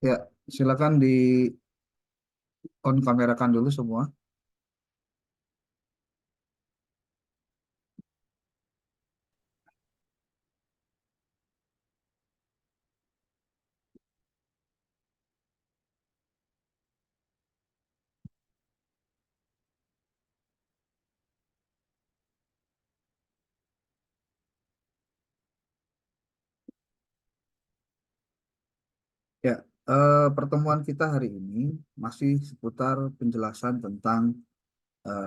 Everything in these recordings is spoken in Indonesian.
Ya, silakan di on kamerakan dulu semua. Ya, pertemuan kita hari ini masih seputar penjelasan tentang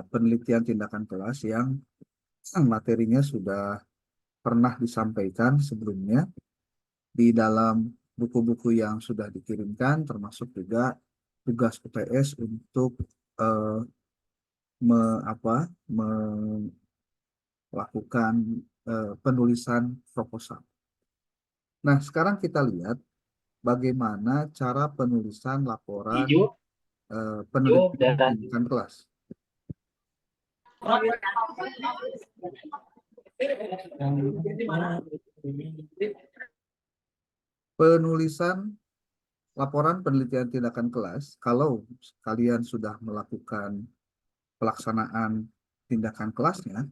penelitian tindakan kelas yang materinya sudah pernah disampaikan sebelumnya di dalam buku-buku yang sudah dikirimkan, termasuk juga tugas UTS untuk eh, me, apa, melakukan penulisan proposal. Nah, sekarang kita lihat bagaimana cara penulisan laporan Hijau, hijau penelitian dan tindakan kelas. Penulisan laporan penelitian tindakan kelas, kalau kalian sudah melakukan pelaksanaan tindakan kelasnya,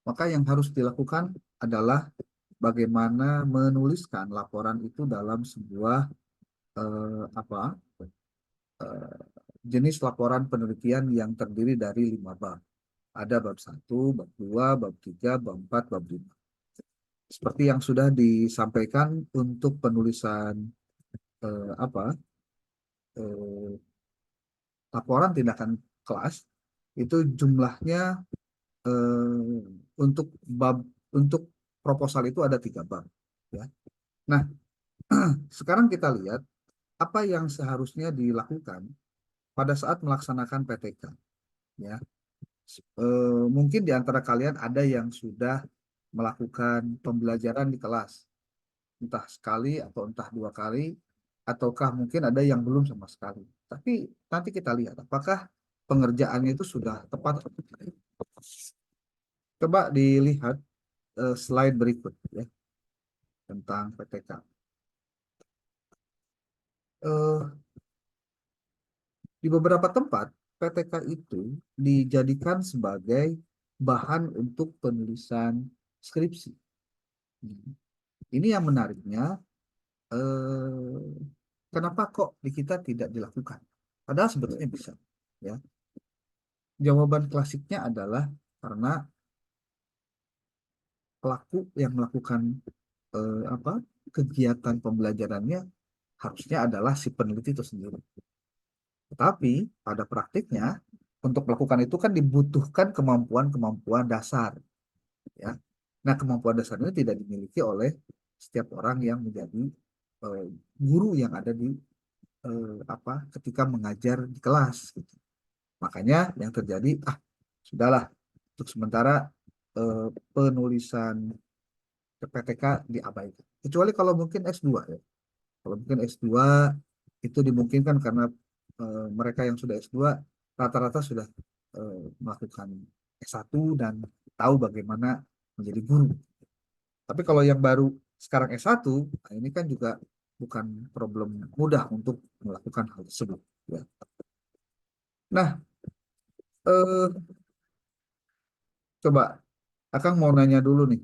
maka yang harus dilakukan adalah bagaimana menuliskan laporan itu dalam sebuah apa jenis laporan penelitian yang terdiri dari 5 bab. Ada bab 1, bab 2, bab 3, bab 4, bab 5. Seperti yang sudah disampaikan untuk penulisan apa eh, laporan tindakan kelas itu jumlahnya untuk bab untuk proposal itu ada 3 bab. Ya. Nah, sekarang kita lihat apa yang seharusnya dilakukan pada saat melaksanakan PTK. Ya, mungkin di antara kalian ada yang sudah melakukan pembelajaran di kelas, entah sekali atau entah 2 kali, ataukah mungkin ada yang belum sama sekali. Tapi nanti kita lihat apakah pengerjaannya itu sudah tepat atau tidak. Coba dilihat slide berikut ya tentang PTK. Eh, di beberapa tempat PTK itu dijadikan sebagai bahan untuk penulisan skripsi. Ini yang menariknya, eh, kenapa kok di kita tidak dilakukan? Padahal sebetulnya bisa. Ya, jawaban klasiknya adalah karena pelaku yang melakukan apa kegiatan pembelajarannya harusnya adalah si peneliti itu sendiri. Tetapi pada praktiknya untuk melakukan itu kan dibutuhkan kemampuan-kemampuan dasar, ya. Nah, kemampuan dasar ini tidak dimiliki oleh setiap orang yang menjadi eh, guru yang ada di apa ketika mengajar di kelas, gitu. Makanya yang terjadi, sudahlah untuk sementara eh, penulisan PTK diabaikan. Kecuali kalau mungkin S2 ya. Kalau mungkin S2 itu dimungkinkan karena mereka yang sudah S2 rata-rata sudah melakukan S1 dan tahu bagaimana menjadi guru. Tapi kalau yang baru sekarang S1, nah ini kan juga bukan problem mudah untuk melakukan hal tersebut. Ya. Nah, eh, coba Akang mau nanya dulu nih,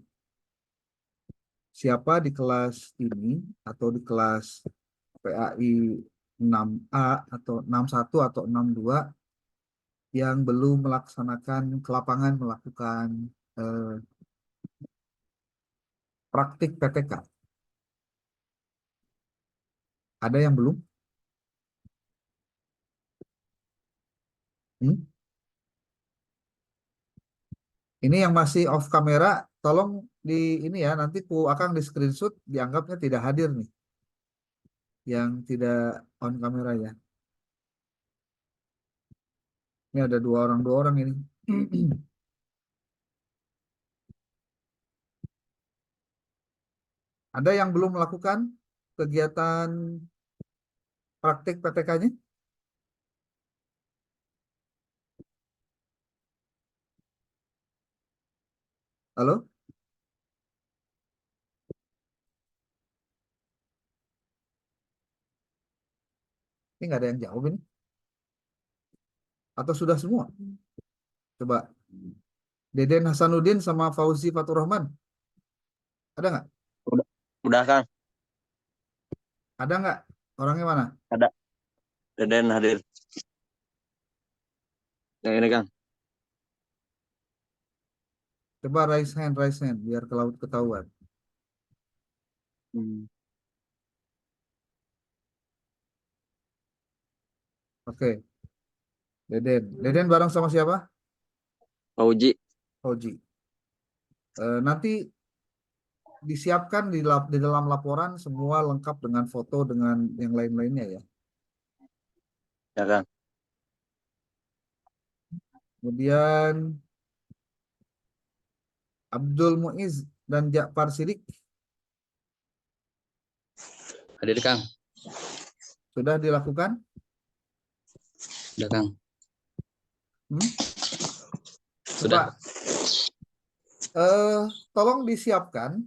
siapa di kelas ini atau di kelas PAI 6A atau 61 atau 62 yang belum melaksanakan ke lapangan melakukan eh, praktik PTK? Ada yang belum? Hmm? Ini yang masih off kamera, tolong di ini ya, nanti ku akan di screenshot dianggapnya tidak hadir nih, yang tidak on kamera ya. Ini ada dua orang ini. Ada yang belum melakukan kegiatan praktik PTK-nya? Halo? Ini nggak ada yang jawab ini. Atau sudah semua? Coba. Deden Hasanuddin sama Fauzi Faturrahman. Ada nggak? Udah, udah Kang, Ada nggak? Orangnya mana? ada Deden hadir. Yang ini Kang. Coba raise hand, biar ketahuan. Hmm. Oke, Deden. Deden bareng sama siapa? Fauji. Fauzi. Nanti disiapkan di dalam laporan semua lengkap dengan foto dengan yang lain-lainnya ya. Ya Kang. Kemudian Abdul Muiz dan Ja'far Sidik Hadir Kang. sudah dilakukan. Udah Kang. Hmm? Sudah. Coba tolong disiapkan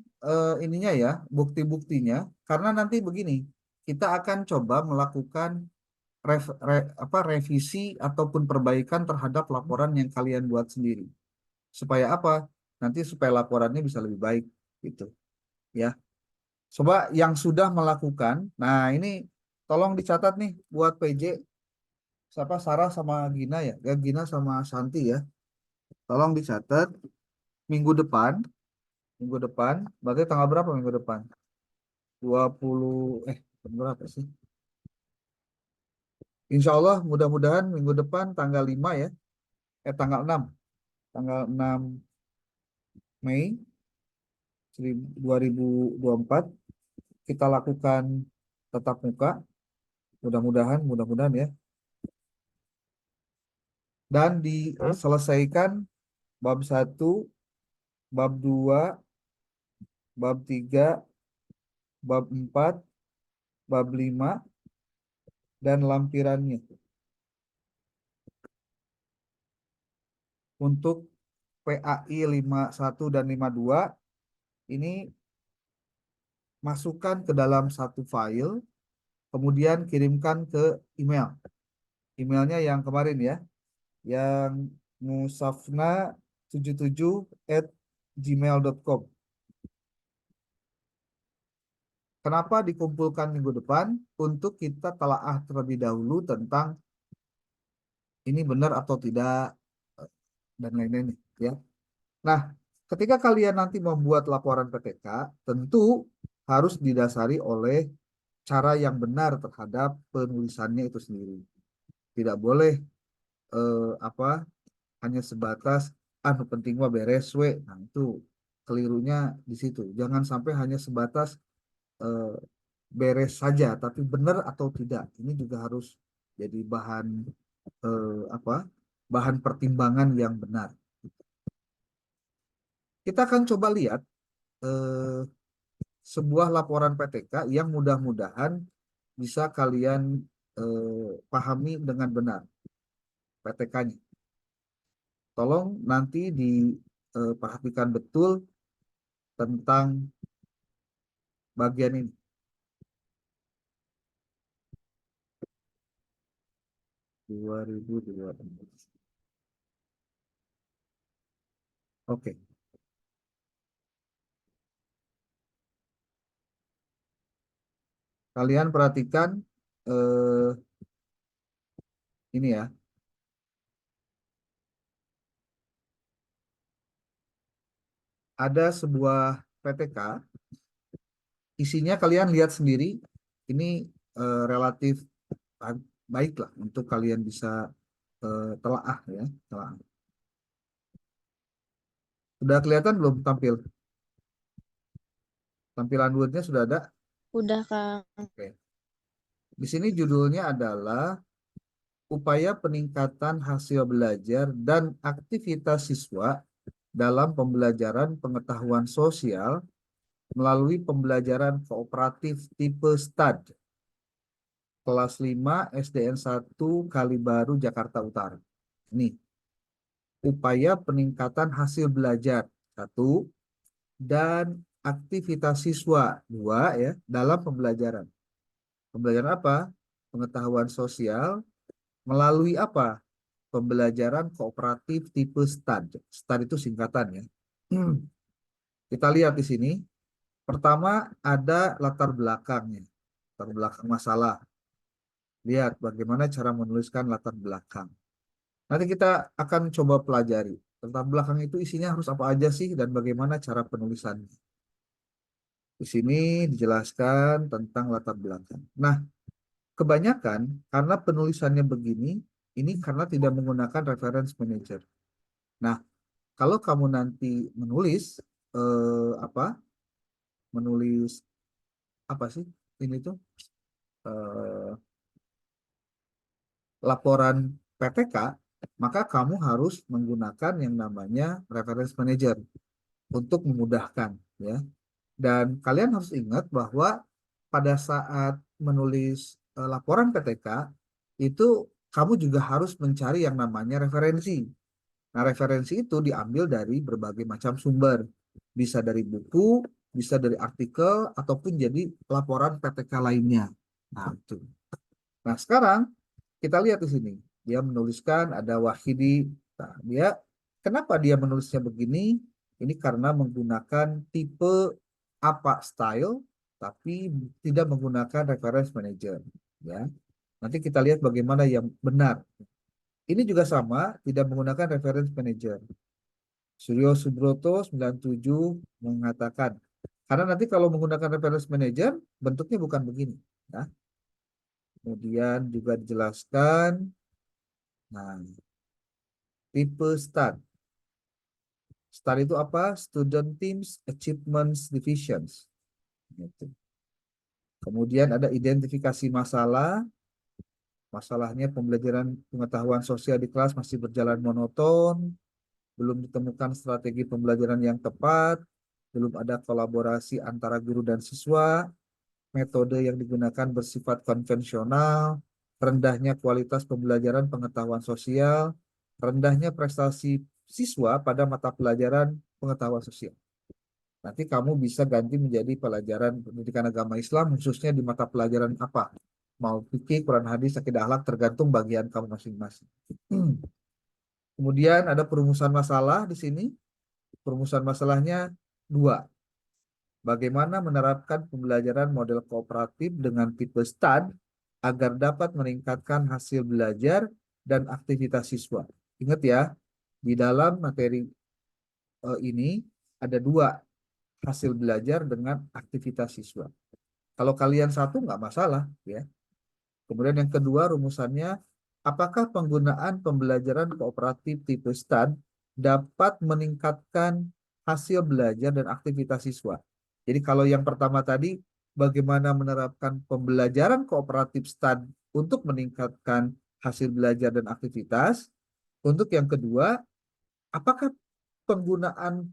ininya ya, bukti-buktinya, karena nanti begini, kita akan coba melakukan revisi ataupun perbaikan terhadap laporan yang kalian buat sendiri. Supaya apa? Nanti supaya laporannya bisa lebih baik gitu. Ya. Coba yang sudah melakukan. Nah, ini tolong dicatat nih buat PJ, siapa Sarah sama Gina ya. Ya Gina sama Santi ya. Tolong dicatat minggu depan, berarti tanggal berapa minggu depan? 20 berapa sih? Insya Allah mudah-mudahan minggu depan tanggal 5 ya. Tanggal 6. Tanggal 6 Mei 2024 kita lakukan tatap muka. Mudah-mudahan ya. Dan diselesaikan bab 1, bab 2, bab 3, bab 4, bab 5, dan lampirannya. Untuk PAI 51 dan 52 ini masukkan ke dalam satu file, kemudian kirimkan ke email. Emailnya yang kemarin ya, yang musafna77@gmail.com. Kenapa dikumpulkan minggu depan? Untuk kita telaah terlebih dahulu tentang ini benar atau tidak dan lain-lain ya. Nah, ketika kalian nanti membuat laporan PTK, tentu harus didasari oleh cara yang benar terhadap penulisannya itu sendiri. Tidak boleh apa hanya sebatas anu penting mah beres we. Nah, itu kelirunya di situ. Jangan sampai hanya sebatas eh, beres saja, tapi benar atau tidak. Ini juga harus jadi bahan apa? Bahan pertimbangan yang benar. Kita akan coba lihat eh, sebuah laporan PTK yang mudah-mudahan bisa kalian pahami dengan benar PTK-nya. Tolong nanti diperhatikan betul tentang bagian ini. Dua ribu dua puluh empat. Oke. Kalian perhatikan eh, ini ya. Ada sebuah PTK, isinya kalian lihat sendiri. Ini relatif baik lah untuk kalian bisa telaah ya, telaah. Sudah kelihatan belum tampilan Word-nya sudah ada? Udah, Kang. Oke. Di sini judulnya adalah upaya peningkatan hasil belajar dan aktivitas siswa dalam pembelajaran pengetahuan sosial melalui pembelajaran kooperatif tipe STAD kelas 5 SDN 1 Kalibaru Jakarta Utara. Ini upaya peningkatan hasil belajar 1 dan aktivitas siswa 2 ya dalam pembelajaran. Pembelajaran apa? pengetahuan sosial melalui apa? Pembelajaran kooperatif tipe STAD. STAD itu singkatan ya. Kita lihat di sini. Pertama ada latar belakangnya. Latar belakang masalah. Lihat bagaimana cara menuliskan latar belakang. Nanti kita akan coba pelajari. Latar belakang itu isinya harus apa aja sih dan bagaimana cara penulisannya. Di sini dijelaskan tentang latar belakang. Nah, kebanyakan karena penulisannya begini, ini karena tidak menggunakan reference manager. Nah, kalau kamu nanti menulis menulis apa sih ini tuh laporan PTK, maka kamu harus menggunakan yang namanya reference manager untuk memudahkan ya. Dan kalian harus ingat bahwa pada saat menulis laporan PTK itu kamu juga harus mencari yang namanya referensi. Nah, referensi itu diambil dari berbagai macam sumber. Bisa dari buku, bisa dari artikel, ataupun jadi laporan PTK lainnya. Nah, itu. Nah, sekarang kita lihat di sini. Dia menuliskan ada Wahidi. Nah, kenapa dia menulisnya begini? Ini karena menggunakan tipe apa style, tapi tidak menggunakan reference manager. Ya, nanti kita lihat bagaimana yang benar. Ini juga sama, tidak menggunakan reference manager. Suryo Subroto 97 mengatakan, karena nanti kalau menggunakan reference manager, bentuknya bukan begini. Ya. Kemudian juga dijelaskan, nah, tipe STAD. STAD itu apa? Student Teams Achievements Divisions. Gitu. Kemudian ada identifikasi masalah. Masalahnya pembelajaran pengetahuan sosial di kelas masih berjalan monoton, belum ditemukan strategi pembelajaran yang tepat, belum ada kolaborasi antara guru dan siswa, metode yang digunakan bersifat konvensional, rendahnya kualitas pembelajaran pengetahuan sosial, rendahnya prestasi siswa pada mata pelajaran pengetahuan sosial. Nanti kamu bisa ganti menjadi pelajaran pendidikan agama Islam, khususnya di mata pelajaran apa? Mau fikih, Quran hadis, akidah akhlak, tergantung bagian kamu masing-masing. Kemudian ada perumusan masalah di sini. Perumusan masalahnya 2. Bagaimana menerapkan pembelajaran model kooperatif dengan tipe STAD agar dapat meningkatkan hasil belajar dan aktivitas siswa. Ingat ya, di dalam materi ini ada 2, hasil belajar dengan aktivitas siswa. Kalau kalian satu nggak masalah ya. Kemudian yang kedua rumusannya, apakah penggunaan pembelajaran kooperatif tipe STAD dapat meningkatkan hasil belajar dan aktivitas siswa? Jadi kalau yang pertama tadi, bagaimana menerapkan pembelajaran kooperatif STAD untuk meningkatkan hasil belajar dan aktivitas? Untuk yang kedua, apakah penggunaan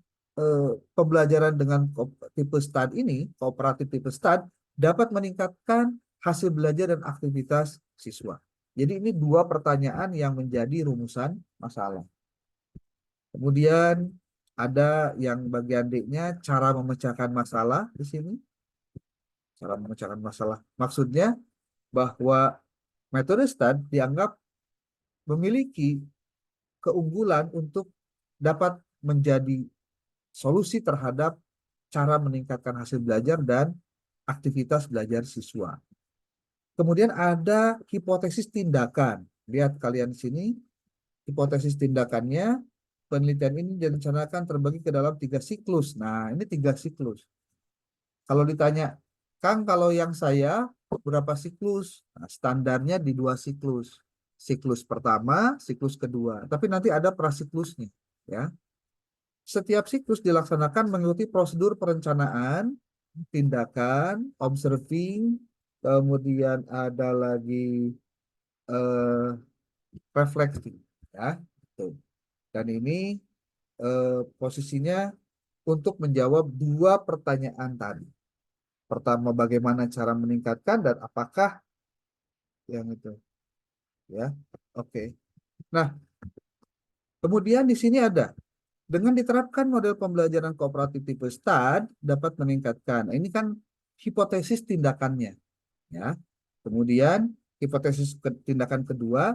pembelajaran dengan tipe STAD ini, kooperatif tipe STAD, dapat meningkatkan hasil belajar dan aktivitas siswa. Jadi ini 2 pertanyaan yang menjadi rumusan masalah. Kemudian ada yang bagian D-nya cara memecahkan masalah di sini. Cara memecahkan masalah. Maksudnya bahwa metode STAD dianggap memiliki keunggulan untuk dapat menjadi solusi terhadap cara meningkatkan hasil belajar dan aktivitas belajar siswa. Kemudian ada hipotesis tindakan. Lihat kalian di sini, hipotesis tindakannya, penelitian ini direncanakan terbagi ke dalam 3 siklus. Nah, ini 3 siklus. Kalau ditanya, Kang, kalau yang saya berapa siklus? Nah, standarnya di 2 siklus. Siklus pertama, siklus kedua. Tapi nanti ada prasiklusnya. Ya. Setiap siklus dilaksanakan mengikuti prosedur perencanaan, tindakan, observing, kemudian ada lagi refleksi, ya. Tuh. Dan ini posisinya untuk menjawab 2 pertanyaan tadi. Pertama, bagaimana cara meningkatkan dan apakah yang itu, ya. Oke. Nah, kemudian di sini ada dengan diterapkan model pembelajaran kooperatif tipe STAD dapat meningkatkan. Ini kan hipotesis tindakannya, ya. Kemudian Hipotesis tindakan kedua,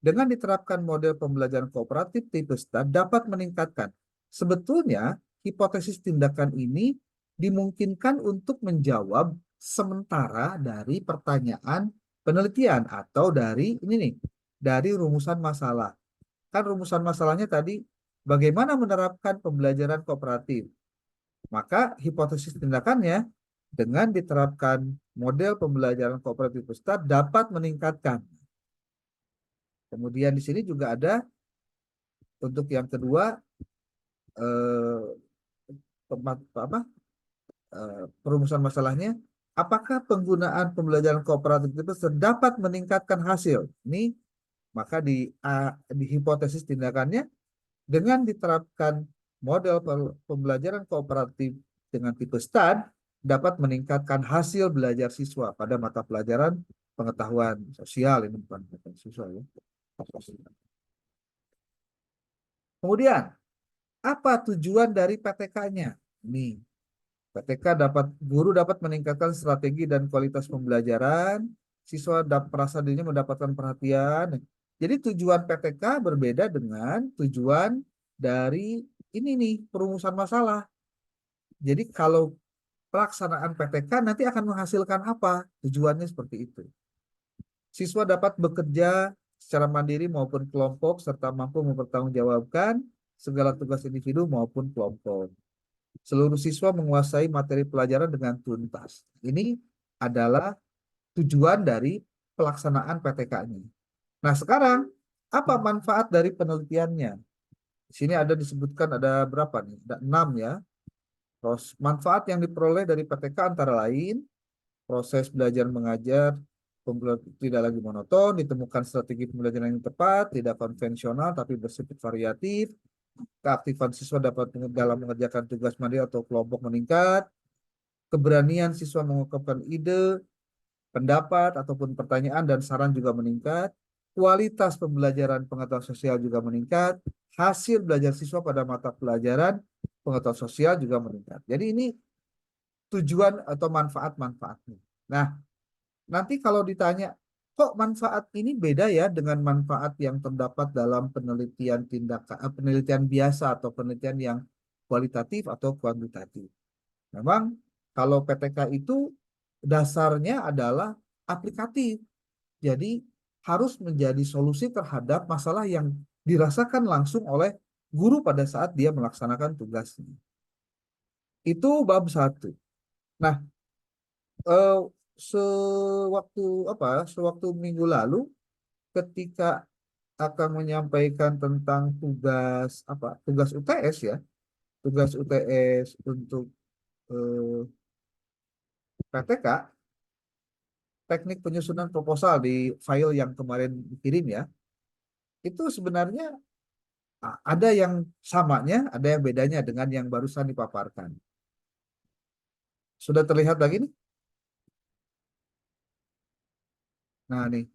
dengan diterapkan model pembelajaran kooperatif tipe STAR dapat meningkatkan. Sebetulnya hipotesis tindakan ini dimungkinkan untuk menjawab sementara dari pertanyaan penelitian atau dari ini nih, dari rumusan masalah. Kan rumusan masalahnya tadi bagaimana menerapkan pembelajaran kooperatif. Maka hipotesis tindakannya dengan diterapkan model pembelajaran kooperatif STAR dapat meningkatkan. Kemudian di sini juga ada untuk yang kedua eh, perumusan masalahnya, apakah penggunaan pembelajaran kooperatif itu dapat meningkatkan hasil? Ini maka di hipotesis tindakannya dengan diterapkan model pembelajaran kooperatif dengan tipe STAR dapat meningkatkan hasil belajar siswa pada mata pelajaran pengetahuan sosial, ini bukan pengetahuan siswa ya. Kemudian, apa tujuan dari PTK-nya? Ini PTK guru dapat meningkatkan strategi dan kualitas pembelajaran, siswa merasa dirinya mendapatkan perhatian. Jadi tujuan PTK berbeda dengan tujuan dari ini nih, perumusan masalah. Jadi kalau pelaksanaan PTK nanti akan menghasilkan apa? Tujuannya seperti itu. Siswa dapat bekerja secara mandiri maupun kelompok serta mampu mempertanggungjawabkan segala tugas individu maupun kelompok. Seluruh siswa menguasai materi pelajaran dengan tuntas. Ini adalah tujuan dari pelaksanaan PTK-nya. Nah, sekarang apa manfaat dari penelitiannya? Di sini ada disebutkan ada berapa nih? Ada 6 ya. Terus manfaat yang diperoleh dari PTK antara lain proses belajar mengajar tidak lagi monoton, ditemukan strategi pembelajaran yang tepat, tidak konvensional tapi bersifat variatif, keaktifan siswa dapat dalam mengerjakan tugas mandiri atau kelompok meningkat, keberanian siswa mengungkapkan ide, pendapat ataupun pertanyaan dan saran juga meningkat, kualitas pembelajaran pengetahuan sosial juga meningkat, hasil belajar siswa pada mata pelajaran pengetahuan sosial juga meningkat. Jadi ini tujuan atau manfaat-manfaatnya. Nah, nanti kalau ditanya, kok manfaat ini beda ya dengan manfaat yang terdapat dalam penelitian penelitian biasa atau penelitian yang kualitatif atau kuantitatif. Memang kalau PTK itu dasarnya adalah aplikatif. Jadi harus menjadi solusi terhadap masalah yang dirasakan langsung oleh guru pada saat dia melaksanakan tugasnya. Itu bab 1. Nah, eh, sewaktu minggu lalu ketika akan menyampaikan tentang tugas UTS ya, tugas UTS untuk PTK, teknik penyusunan proposal di file yang kemarin dikirim ya, itu sebenarnya ada yang samanya, ada yang bedanya dengan yang barusan dipaparkan. Sudah terlihat lagi nih? Nah nih,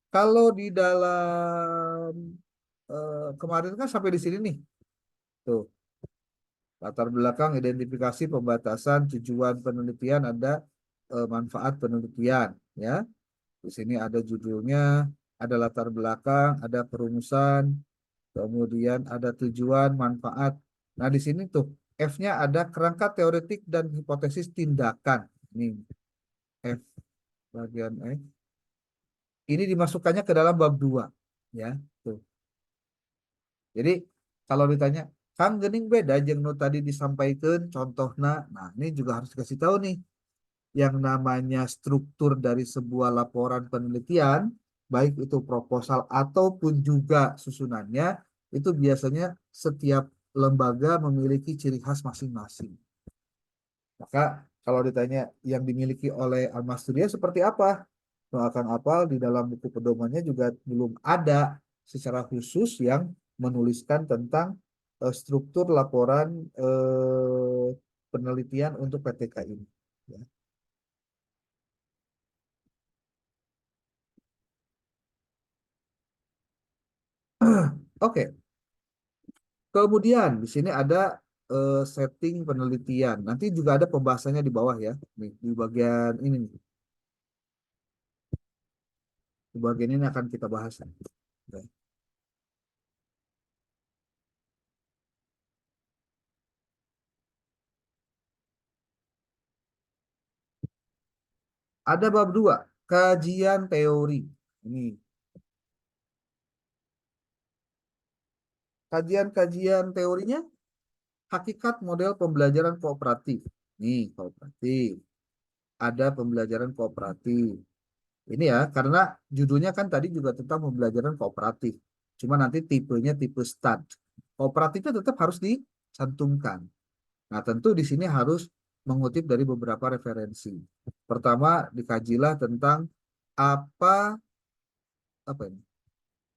kalau di dalam kemarin kan sampai di sini nih, tuh latar belakang identifikasi pembatasan tujuan penelitian ada manfaat penelitian ya. Di sini ada judulnya, ada latar belakang, ada perumusan, kemudian ada tujuan, manfaat. Nah, di sini tuh F-nya ada kerangka teoretik dan hipotesis tindakan. Ini F bagian F. Ini dimasukkannya ke dalam bab 2 ya. Tuh. Jadi kalau ditanya Kang Gening beda jeung nu tadi disampaikan contohnya. Nah, ini juga harus dikasih tahu nih yang namanya struktur dari sebuah laporan penelitian, baik itu proposal ataupun juga susunannya, itu biasanya setiap lembaga memiliki ciri khas masing-masing. Maka kalau ditanya yang dimiliki oleh Alma Studio seperti apa? Akan apal di dalam buku pedomannya juga belum ada secara khusus yang menuliskan tentang struktur laporan penelitian untuk PTK ini. Ya. Oke, kemudian di sini ada setting penelitian. Nanti juga ada pembahasannya di bawah ya, nih, di bagian ini nih. Bagian ini akan kita bahas. Oke. Ada bab 2, kajian teori. Ini kajian teorinya, hakikat model pembelajaran kooperatif. Nih, kooperatif. Ada pembelajaran kooperatif. Ini ya, karena judulnya kan tadi juga tentang pembelajaran kooperatif. Cuma nanti tipenya tipe STAD. Kooperatifnya tetap harus dicantumkan. Nah, tentu di sini harus mengutip dari beberapa referensi. Pertama, dikajilah tentang apa apa ini?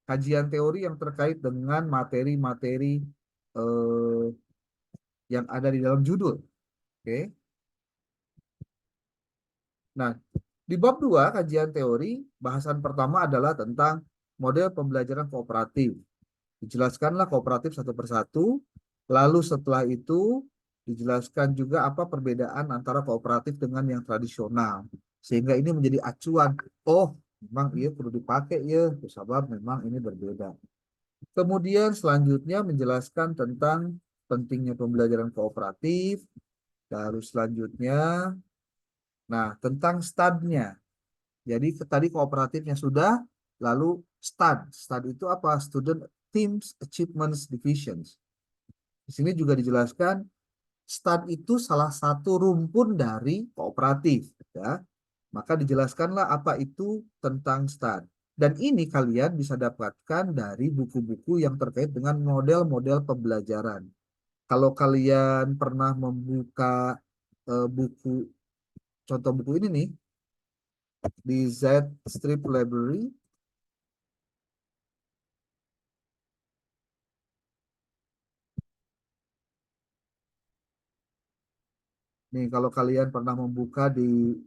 Kajian teori yang terkait dengan materi-materi eh, yang ada di dalam judul. Oke. Nah, di bab 2 kajian teori, bahasan pertama adalah tentang model pembelajaran kooperatif. Dijelaskanlah kooperatif satu persatu, lalu setelah itu dijelaskan juga apa perbedaan antara kooperatif dengan yang tradisional. Sehingga ini menjadi acuan, oh memang iya perlu dipakai ya, sebab memang ini berbeda. Kemudian selanjutnya menjelaskan tentang pentingnya pembelajaran kooperatif, lalu selanjutnya, nah tentang stadnya. Jadi tadi kooperatifnya sudah, lalu STAD. STAD itu apa? Student Teams Achievements Divisions. Di sini juga dijelaskan STAD itu salah satu rumpun dari kooperatif, ya. Maka dijelaskanlah apa itu tentang STAD. Dan ini kalian bisa dapatkan dari buku-buku yang terkait dengan model-model pembelajaran. Kalau kalian pernah membuka buku, contoh buku ini nih, di Z Strip Library, nih kalau kalian pernah membuka di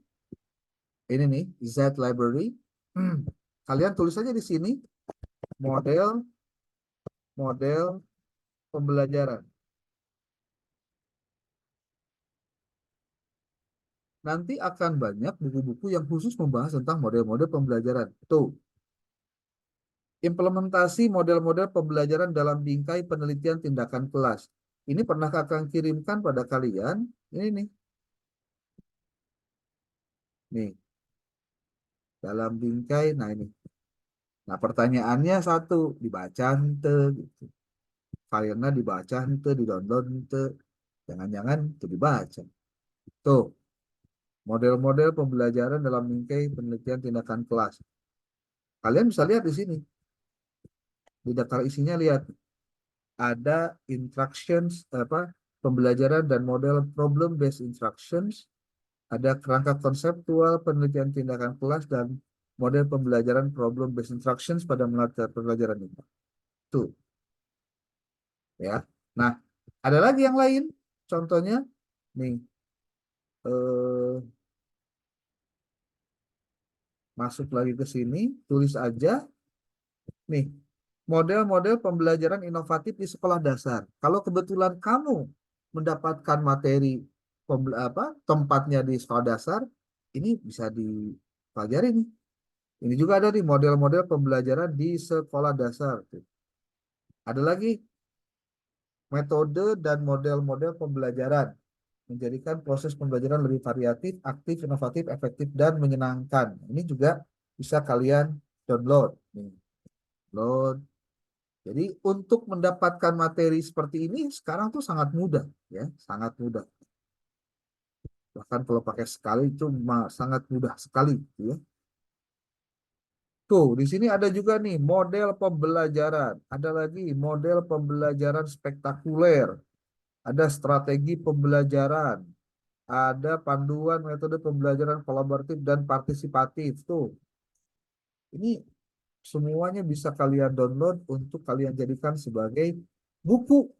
ini nih, Z Library, kalian tulis aja di sini model pembelajaran. Nanti akan banyak buku-buku yang khusus membahas tentang model-model pembelajaran. Tuh, implementasi model-model pembelajaran dalam bingkai penelitian tindakan kelas. Ini pernah Kakak kirimkan pada kalian. Ini nih. Nih, dalam bingkai. Nah ini. Nah pertanyaannya satu, dibaca ente gitu. Filenya dibaca ente, di-download ente. Jangan-jangan itu dibaca. Tuh, model-model pembelajaran dalam bingkai penelitian tindakan kelas. Kalian bisa lihat di sini. Di daftar isinya lihat. Ada instructions, apa, pembelajaran dan model problem based instructions, ada kerangka konseptual penelitian tindakan kelas dan model pembelajaran problem based instructions pada pembelajaran itu. Tuh, ya. Nah, ada lagi yang lain. Contohnya nih, masuk lagi ke sini, tulis aja nih, model-model pembelajaran inovatif di sekolah dasar. Kalau kebetulan kamu mendapatkan materi tempatnya di sekolah dasar, ini bisa dipelajari nih. Ini juga ada nih model-model pembelajaran di sekolah dasar. Ada lagi metode dan model-model pembelajaran menjadikan proses pembelajaran lebih variatif, aktif, inovatif, efektif, dan menyenangkan. Ini juga bisa kalian download. Nih, download. Jadi untuk mendapatkan materi seperti ini sekarang tuh sangat mudah, ya, sangat mudah. Bahkan kalau pakai sekali itu sangat mudah sekali, ya. Tuh, di sini ada juga nih model pembelajaran. Ada lagi model pembelajaran spektakuler. Ada strategi pembelajaran. Ada panduan metode pembelajaran kolaboratif dan partisipatif. Tuh, ini semuanya bisa kalian download untuk kalian jadikan sebagai buku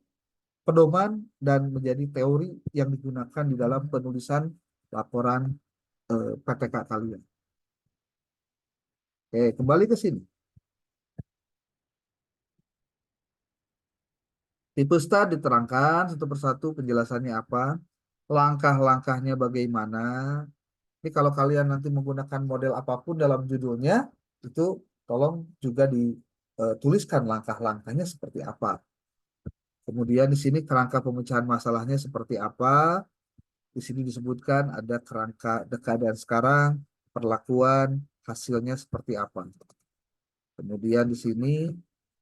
pedoman dan menjadi teori yang digunakan di dalam penulisan laporan PTK kalian. Oke, kembali ke sini. Tipe STAR diterangkan satu persatu penjelasannya apa, langkah-langkahnya bagaimana. Ini kalau kalian nanti menggunakan model apapun dalam judulnya, itu tolong juga dituliskan langkah-langkahnya seperti apa. Kemudian di sini kerangka pemecahan masalahnya seperti apa. Di sini disebutkan ada kerangka keadaan sekarang, perlakuan, hasilnya seperti apa. Kemudian di sini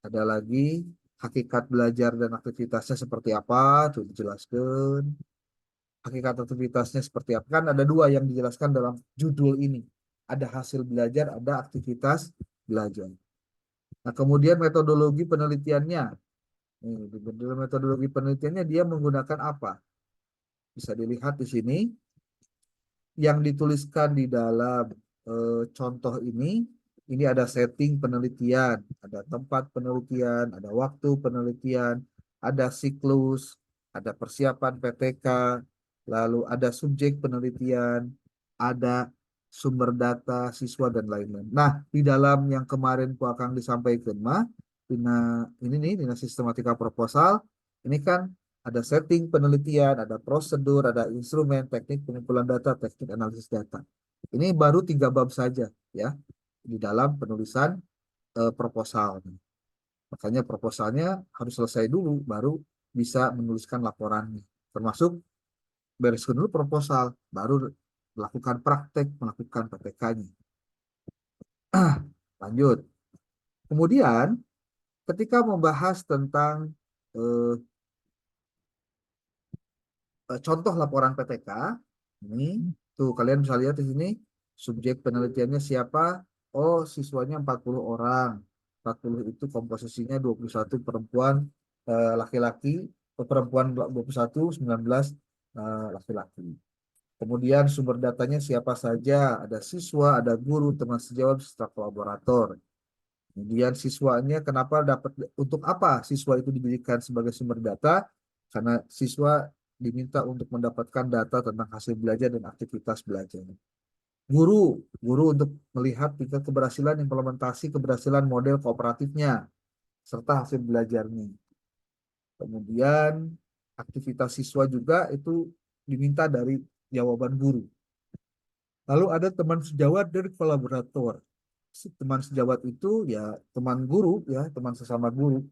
ada lagi hakikat belajar dan aktivitasnya seperti apa, itu dijelaskan. Hakikat aktivitasnya seperti apa. Kan ada dua yang dijelaskan dalam judul ini. Ada hasil belajar, ada aktivitas belajar. Nah, kemudian metodologi penelitiannya. Di dalam metodologi penelitiannya dia menggunakan apa? Bisa dilihat di sini yang dituliskan di dalam contoh ini ada setting penelitian, ada tempat penelitian, ada waktu penelitian, ada siklus, ada persiapan PTK, lalu ada subjek penelitian, ada sumber data siswa dan lain-lain. Nah, di dalam yang kemarin Pak Kang disampaikan mah, ini nih, Dina Sistematika Proposal, ini kan ada setting penelitian, ada prosedur, ada instrumen, teknik pengumpulan data, teknik analisis data. Ini baru 3 bab saja ya di dalam penulisan proposal. Makanya proposalnya harus selesai dulu baru bisa menuliskan laporannya. Termasuk bereskan dulu proposal, baru melakukan praktek, melakukan PPK-nya. Lanjut. Kemudian ketika membahas tentang eh, contoh laporan PTK, ini tuh kalian bisa lihat di sini subjek penelitiannya siapa? Oh, siswanya 40 orang. 40 itu komposisinya 21 perempuan, laki-laki, perempuan 21, 19 laki-laki. Kemudian sumber datanya siapa saja? Ada siswa, ada guru, teman sejawat, serta kolaborator. Kemudian siswanya kenapa dapat untuk apa siswa itu diberikan sebagai sumber data? Karena siswa diminta untuk mendapatkan data tentang hasil belajar dan aktivitas belajar. Guru untuk melihat tingkat keberhasilan implementasi keberhasilan model kooperatifnya serta hasil belajarnya. Kemudian aktivitas siswa juga itu diminta dari jawaban guru. Lalu ada teman sejawat dan kolaborator. Teman sejawat itu ya teman guru ya, teman sesama guru.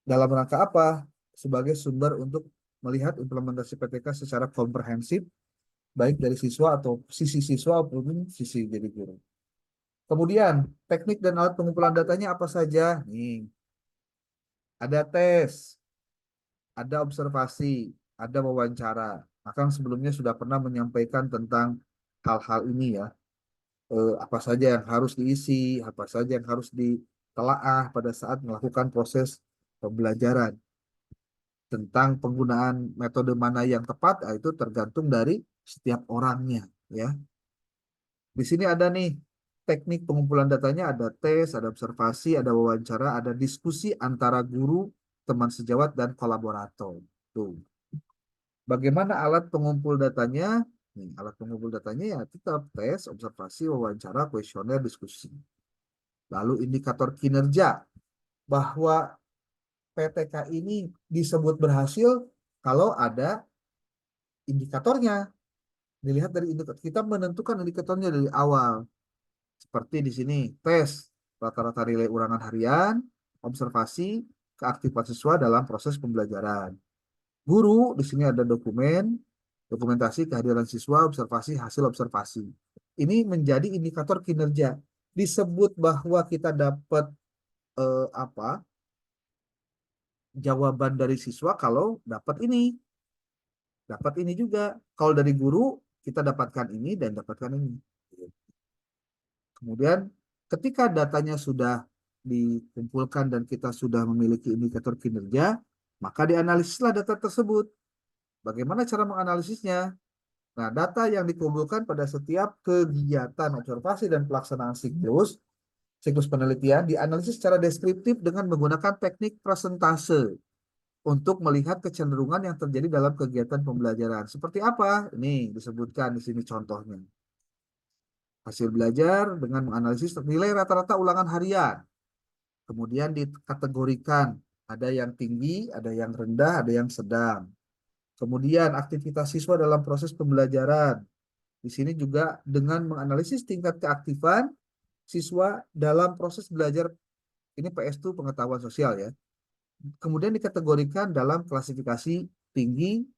Dalam rangka apa? Sebagai sumber untuk melihat implementasi PTK secara komprehensif baik dari siswa atau sisi siswa maupun sisi jadi guru. Kemudian teknik dan alat pengumpulan datanya apa saja? Nih, ada tes, ada observasi, ada wawancara. Maka sebelumnya sudah pernah menyampaikan tentang hal-hal ini ya. Apa saja yang harus diisi, apa saja yang harus ditelaah pada saat melakukan proses pembelajaran. Tentang penggunaan metode mana yang tepat, itu tergantung dari setiap orangnya ya. Di sini ada nih teknik pengumpulan datanya, ada tes, ada observasi, ada wawancara, ada diskusi antara guru, teman sejawat, dan kolaborator. Tuh. Bagaimana alat pengumpul datanya? Nih, alat pengumpul datanya ya tetap tes, observasi, wawancara, kuesioner, diskusi. Lalu indikator kinerja, bahwa PTK ini disebut berhasil kalau ada indikatornya. Dilihat dari indikator, kita menentukan indikatornya dari awal. Seperti di sini, tes rata-rata nilai ulangan harian, observasi, keaktifan siswa dalam proses pembelajaran. Guru, di sini ada dokumentasi kehadiran siswa, observasi, hasil observasi. Ini menjadi indikator kinerja. Disebut bahwa kita dapat jawaban dari siswa kalau dapat ini juga. Kalau dari guru kita dapatkan ini dan dapatkan ini. Kemudian ketika datanya sudah dikumpulkan dan kita sudah memiliki indikator kinerja, maka dianalisislah data tersebut. Bagaimana cara menganalisisnya? Nah, data yang dikumpulkan pada setiap kegiatan observasi dan pelaksanaan siklus penelitian dianalisis secara deskriptif dengan menggunakan teknik presentase untuk melihat kecenderungan yang terjadi dalam kegiatan pembelajaran. Seperti apa? Ini disebutkan di sini contohnya. Hasil belajar dengan menganalisis nilai rata-rata ulangan harian. Kemudian dikategorikan, ada yang tinggi, ada yang rendah, ada yang sedang. Kemudian aktivitas siswa dalam proses pembelajaran. Di sini juga dengan menganalisis tingkat keaktifan siswa dalam proses belajar, ini PS itu pengetahuan sosial ya. Kemudian dikategorikan dalam klasifikasi tinggi,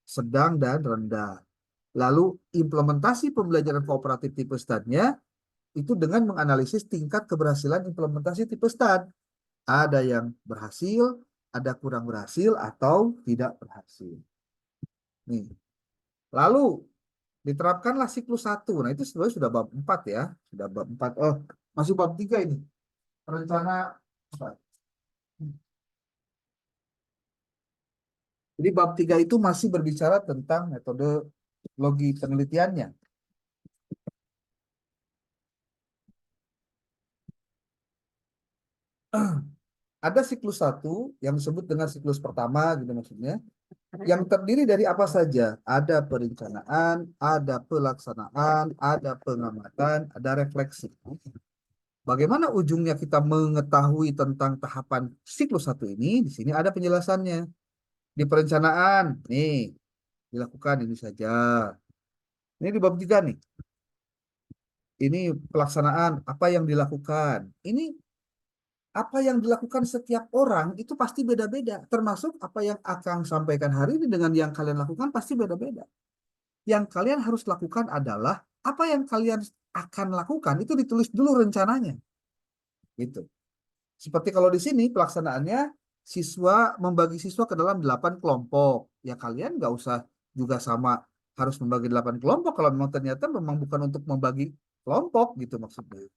sedang, dan rendah. Lalu implementasi pembelajaran kooperatif tipe STAD-nya itu dengan menganalisis tingkat keberhasilan implementasi tipe STAD. Ada yang berhasil, ada kurang berhasil, atau tidak berhasil. Nih. Lalu diterapkanlah siklus 1. Nah, itu sebenarnya sudah bab 4 ya. Sudah bab 4. Oh, masih bab 3 ini. Rencana apa? Jadi bab 3 itu masih berbicara tentang metodologi penelitiannya. Ada siklus 1 yang disebut dengan siklus pertama gitu maksudnya. Yang terdiri dari apa saja? Ada perencanaan, ada pelaksanaan, ada pengamatan, ada refleksi. Bagaimana ujungnya kita mengetahui tentang tahapan siklus 1 ini? Di sini ada penjelasannya. Di perencanaan, nih, dilakukan ini saja. Ini di bab 3 nih. Ini pelaksanaan, apa yang dilakukan. Ini apa yang dilakukan setiap orang itu pasti beda-beda. Termasuk apa yang akan sampaikan hari ini dengan yang kalian lakukan pasti beda-beda. Yang kalian harus lakukan adalah apa yang kalian akan lakukan itu ditulis dulu rencananya. Gitu. Seperti kalau di sini pelaksanaannya siswa membagi siswa ke dalam 8 kelompok. Ya kalian nggak usah juga sama harus membagi 8 kelompok kalau memang ternyata memang bukan untuk membagi kelompok gitu maksudnya.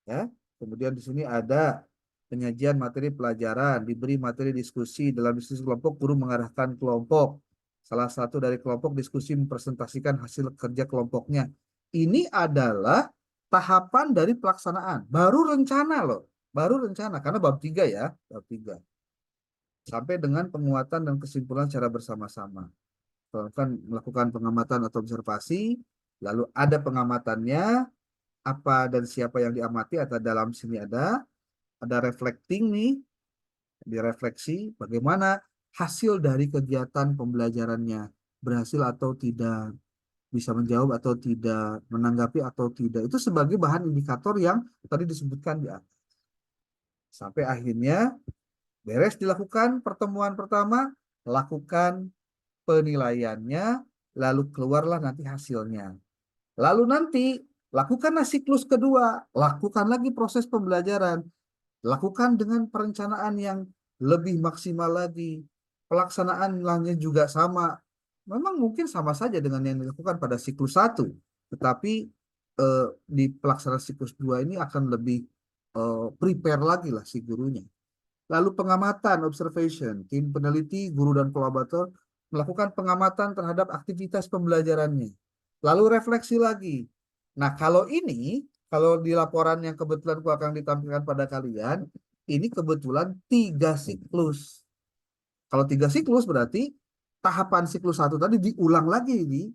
Ya. Kemudian di sini ada penyajian materi pelajaran, diberi materi diskusi. Dalam diskusi kelompok, guru mengarahkan kelompok. Salah satu dari kelompok diskusi mempresentasikan hasil kerja kelompoknya. Ini adalah tahapan dari pelaksanaan. Baru rencana loh. Baru rencana, karena bab 3 ya. Bab 3. Sampai dengan penguatan dan kesimpulan secara bersama-sama. Melakukan pengamatan atau observasi, lalu ada pengamatannya, apa dan siapa yang diamati, atau dalam sini ada reflecting nih, direfleksi bagaimana hasil dari kegiatan pembelajarannya, berhasil atau tidak, bisa menjawab atau tidak, menanggapi atau tidak. Itu sebagai bahan indikator yang tadi disebutkan di atas. Sampai akhirnya beres dilakukan pertemuan pertama, lakukan penilaiannya, lalu keluarlah nanti hasilnya. Lalu nanti lakukanlah siklus kedua, lakukan lagi proses pembelajaran, lakukan dengan perencanaan yang lebih maksimal lagi. Pelaksanaan lainnya juga sama. Memang mungkin sama saja dengan yang dilakukan pada siklus 1, tetapi di pelaksanaan siklus 2 ini akan lebih prepare lagi lah si gurunya. Lalu pengamatan, observation. Tim peneliti, guru, dan kolaborator melakukan pengamatan terhadap aktivitas pembelajarannya. Lalu refleksi lagi. Nah, kalau di laporan yang kebetulan akan ditampilkan pada kalian, ini kebetulan 3 siklus. Kalau 3 siklus berarti tahapan siklus 1 tadi diulang lagi di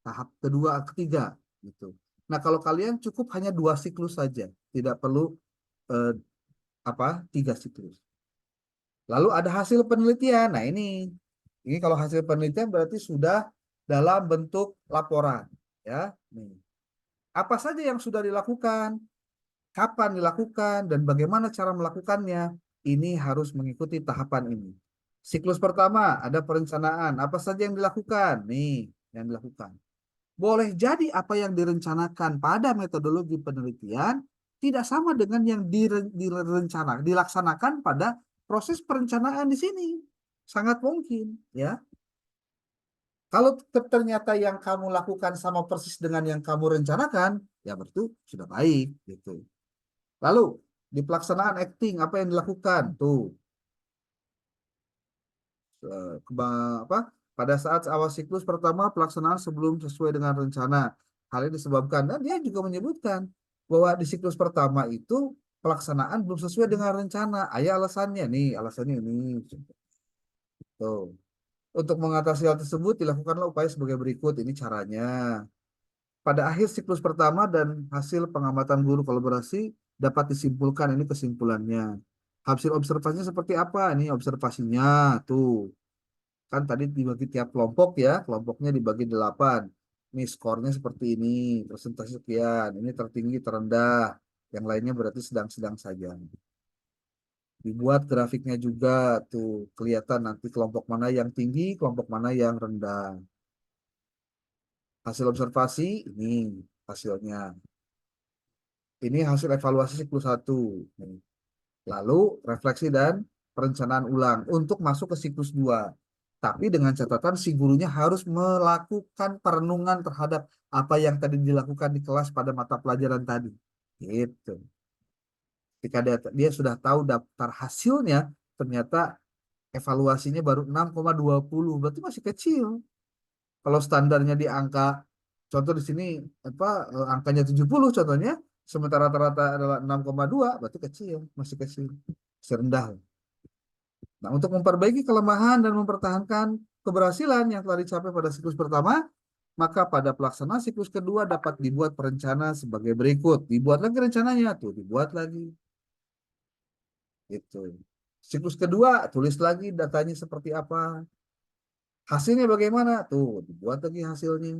tahap kedua, ketiga. Gitu. Nah, kalau kalian cukup hanya 2 siklus saja. Tidak perlu 3 siklus. Lalu ada hasil penelitian. Nah, ini kalau hasil penelitian berarti sudah dalam bentuk laporan, ya. Nih. Apa saja yang sudah dilakukan, kapan dilakukan, dan bagaimana cara melakukannya. Ini harus mengikuti tahapan ini. Siklus pertama ada perencanaan. Apa saja yang dilakukan? Nih, yang dilakukan. Boleh jadi apa yang direncanakan pada metodologi penelitian tidak sama dengan yang dilaksanakan pada proses perencanaan di sini. Sangat mungkin, ya. Kalau ternyata yang kamu lakukan sama persis dengan yang kamu rencanakan, ya berarti sudah baik, gitu. Lalu di pelaksanaan acting apa yang dilakukan? Tuh, pada saat awal siklus pertama pelaksanaan sebelum sesuai dengan rencana. Hal ini disebabkan, dan dia juga menyebutkan bahwa di siklus pertama itu pelaksanaan belum sesuai dengan rencana. Ayah alasannya nih, alasannya ini. Tuh. Untuk mengatasi hal tersebut dilakukanlah upaya sebagai berikut. Ini caranya. Pada akhir siklus pertama dan hasil pengamatan guru kolaborasi dapat disimpulkan, ini kesimpulannya. Hasil observasinya seperti apa? Ini observasinya tuh. Kan tadi dibagi tiap kelompok ya, kelompoknya dibagi 8. Ini skornya seperti ini, presentasi sekian, ini tertinggi, terendah. Yang lainnya berarti sedang-sedang saja. Dibuat grafiknya juga tuh kelihatan nanti kelompok mana yang tinggi, kelompok mana yang rendah. Hasil observasi ini hasilnya. Ini hasil evaluasi siklus 1. Lalu refleksi dan perencanaan ulang untuk masuk ke siklus 2. Tapi dengan catatan si gurunya harus melakukan perenungan terhadap apa yang tadi dilakukan di kelas pada mata pelajaran tadi. Gitu. Ketika dia sudah tahu daftar hasilnya, ternyata evaluasinya baru 6,20, berarti masih kecil. Kalau standarnya di angka, contoh di sini apa angkanya 70 contohnya, sementara rata-rata adalah 6,2, berarti kecil, masih kecil, masih rendah. Nah, untuk memperbaiki kelemahan dan mempertahankan keberhasilan yang telah dicapai pada siklus pertama, maka pada pelaksanaan siklus kedua dapat dibuat perencana sebagai berikut. Dibuat lagi rencananya, tuh dibuat lagi. Itu. Siklus kedua, tulis lagi datanya seperti apa. Hasilnya bagaimana? Tuh, dibuat lagi hasilnya.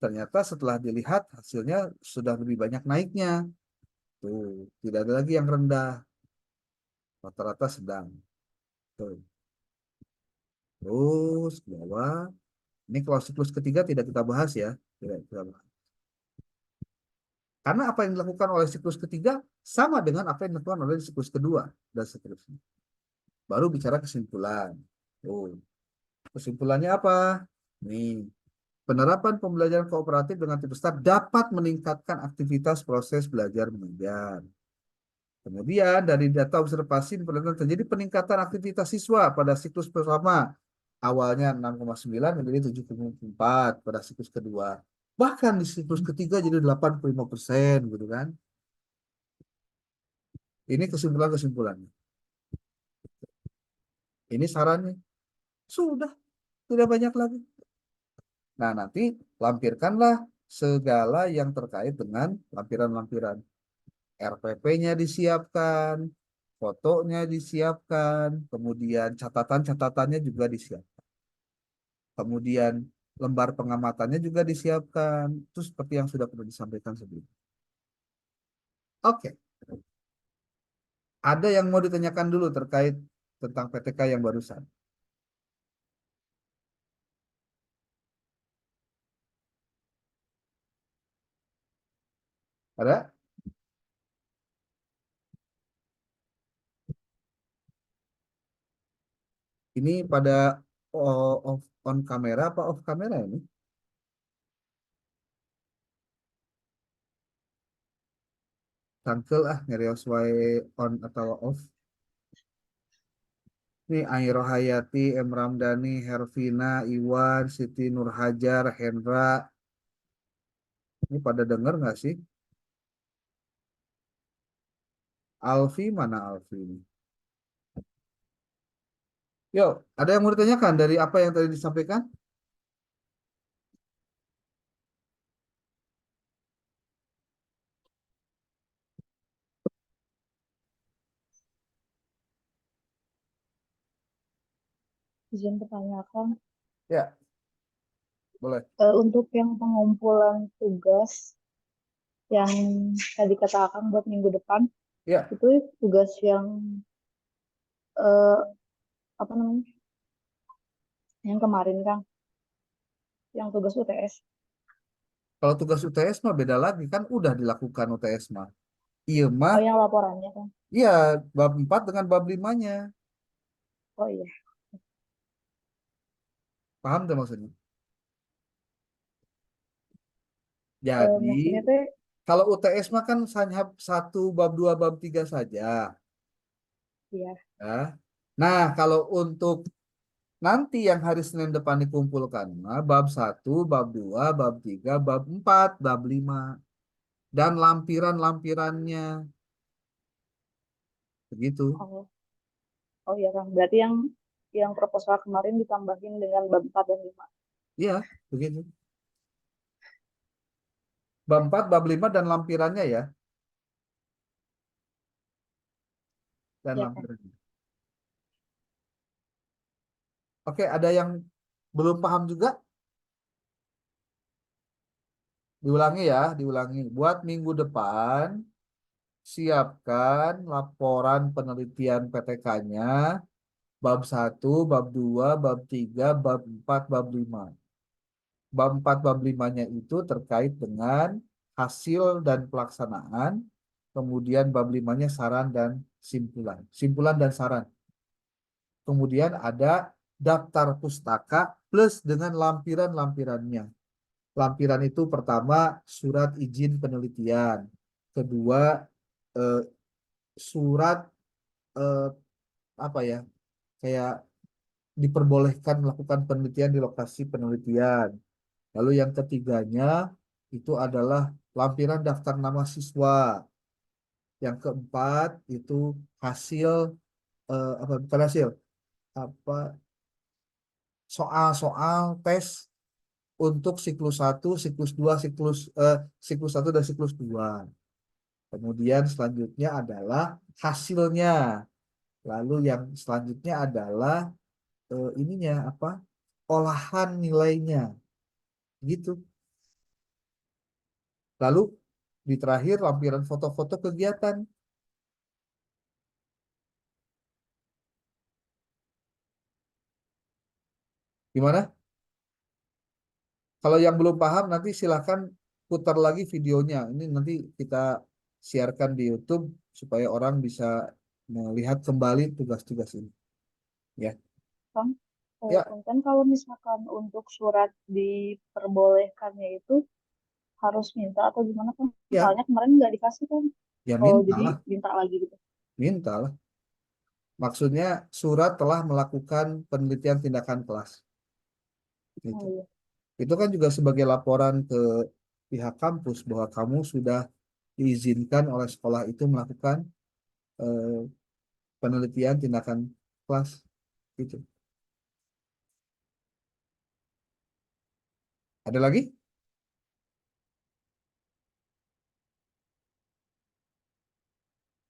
Ternyata setelah dilihat hasilnya sudah lebih banyak naiknya. Tuh, tidak ada lagi yang rendah. Rata-rata sedang. Tuh. Terus ke bawah. Ini kalau siklus ketiga tidak kita bahas ya. Tidak kita bahas. Karena apa yang dilakukan oleh siklus ketiga sama dengan apa yang dilakukan oleh siklus kedua dan seterusnya. Baru bicara kesimpulan. Tuh. Kesimpulannya apa? Nih, penerapan pembelajaran kooperatif dengan tipe STAR dapat meningkatkan aktivitas proses belajar mengajar. Kemudian dari data observasi diperlihatkan terjadi peningkatan aktivitas siswa pada siklus pertama. Awalnya 6,9 menjadi 7,4 pada siklus kedua. Bahkan di siklus ketiga jadi 85% gitu kan. Ini kesimpulan-kesimpulannya. Ini sarannya. Sudah, tidak banyak lagi. Nah, nanti lampirkanlah segala yang terkait dengan lampiran-lampiran. RPP-nya disiapkan, fotonya disiapkan, kemudian catatan-catatannya juga disiapkan. Kemudian lembar pengamatannya juga disiapkan. Itu seperti yang sudah pernah disampaikan sebelumnya. Oke, ada yang mau ditanyakan dulu terkait tentang PTK yang barusan? Ada? Ini pada off on kamera apa off kamera ini? Tangkel ngerios wae on atau off. Ini Airo Hayati, M. Ramdhani, Hervina, Iwan, Siti Nurhajar, Hendra. Ini pada denger nggak sih? Alfi mana Alfi ini? Yuk, ada yang mau ditanyakan dari apa yang tadi disampaikan? Izin pertanyakan, Ya, boleh. untuk yang pengumpulan tugas yang tadi kata Akang buat minggu depan, Ya, itu tugas yang eh, apa namanya? Yang kemarin Kang, yang tugas UTS. kalau tugas UTS mah beda lagi kan udah dilakukan UTS mah. Iya mah, Oh yang laporannya Kang. iya bab 4 dengan bab 5-nya. Oh iya. Paham tuh maksudnya? Jadi, Maksudnya teh kalau UTS mah kan hanya 1, bab 2, bab 3 saja. ya. Ya. Nah, kalau untuk nanti yang hari Senin depan dikumpulkan, nah, bab 1, bab 2, bab 3, bab 4, bab 5. Dan lampiran-lampirannya. Begitu. Oh, oh iya Kang. Berarti yang proposal kemarin ditambahin dengan bab 4 dan 5. Iya, begitu. Bab 4, bab 5, dan lampirannya ya. Dan Ya Kang. lampirannya. Oke, ada yang belum paham juga? Diulangi ya, diulangi. Buat minggu depan, siapkan laporan penelitian PTK-nya, bab 1, bab 2, bab 3, bab 4, bab 5. Bab 4, bab 5-nya itu terkait dengan hasil dan pelaksanaan, kemudian bab 5-nya saran dan simpulan. Simpulan dan saran. Kemudian ada daftar pustaka plus dengan lampiran-lampirannya. Lampiran itu pertama surat izin penelitian, kedua eh, surat eh, apa ya, kayak diperbolehkan melakukan penelitian di lokasi penelitian. Lalu yang ketiganya itu adalah lampiran daftar nama siswa. Yang keempat itu hasil apa bukan hasil apa soal-soal tes untuk siklus 1, siklus 2, siklus 1 dan siklus 2. Kemudian selanjutnya adalah hasilnya. Lalu yang selanjutnya adalah ininya apa? Olahan nilainya. Gitu. Lalu di terakhir lampiran foto-foto kegiatan. Gimana? Kalau yang belum paham nanti silahkan putar lagi videonya. Ini nanti kita siarkan di YouTube supaya orang bisa melihat kembali tugas-tugas ini. Ya, Kang, ya, kan kalau misalkan untuk surat diperbolehkannya itu harus minta atau gimana kan? ya, Soalnya kemarin nggak dikasih kan. ya Oh, jadi mintalah, minta lagi gitu. mintalah. Maksudnya surat telah melakukan penelitian tindakan kelas. Gitu. Oh iya. Itu kan juga sebagai laporan ke pihak kampus bahwa kamu sudah diizinkan oleh sekolah itu melakukan eh, penelitian tindakan kelas. Gitu. Ada lagi?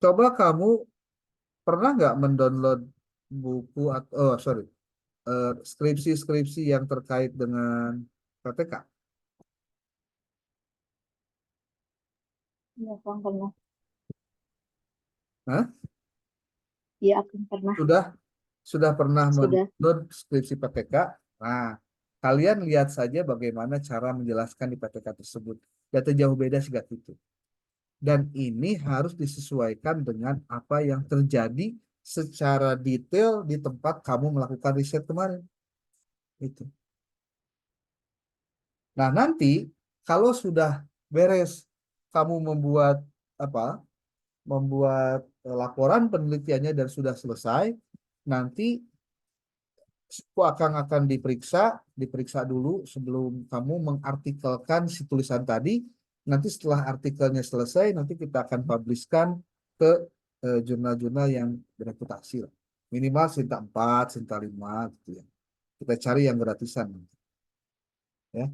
Coba kamu pernah nggak mendownload buku atau sorry skripsi-skripsi yang terkait dengan PTK? Iya, Kang pernah. Hah? Iya, akan pernah. Sudah sudah pernah Sudah. mendownload skripsi PTK? Nah, kalian lihat saja bagaimana cara menjelaskan di PTK tersebut. Data jauh beda sih Kak, itu. Dan ini harus disesuaikan dengan apa yang terjadi secara detail di tempat kamu melakukan riset kemarin. Itu. Nah, nanti kalau sudah beres kamu membuat apa? Membuat laporan penelitiannya dan sudah selesai, nanti akan diperiksa dulu sebelum kamu mengartikelkan si tulisan tadi. Nanti setelah artikelnya selesai, nanti kita akan publishkan ke jurnal-jurnal yang bereputasi lah. Minimal Sinta 4, Sinta 5 gitu ya. Kita cari yang gratisan ya.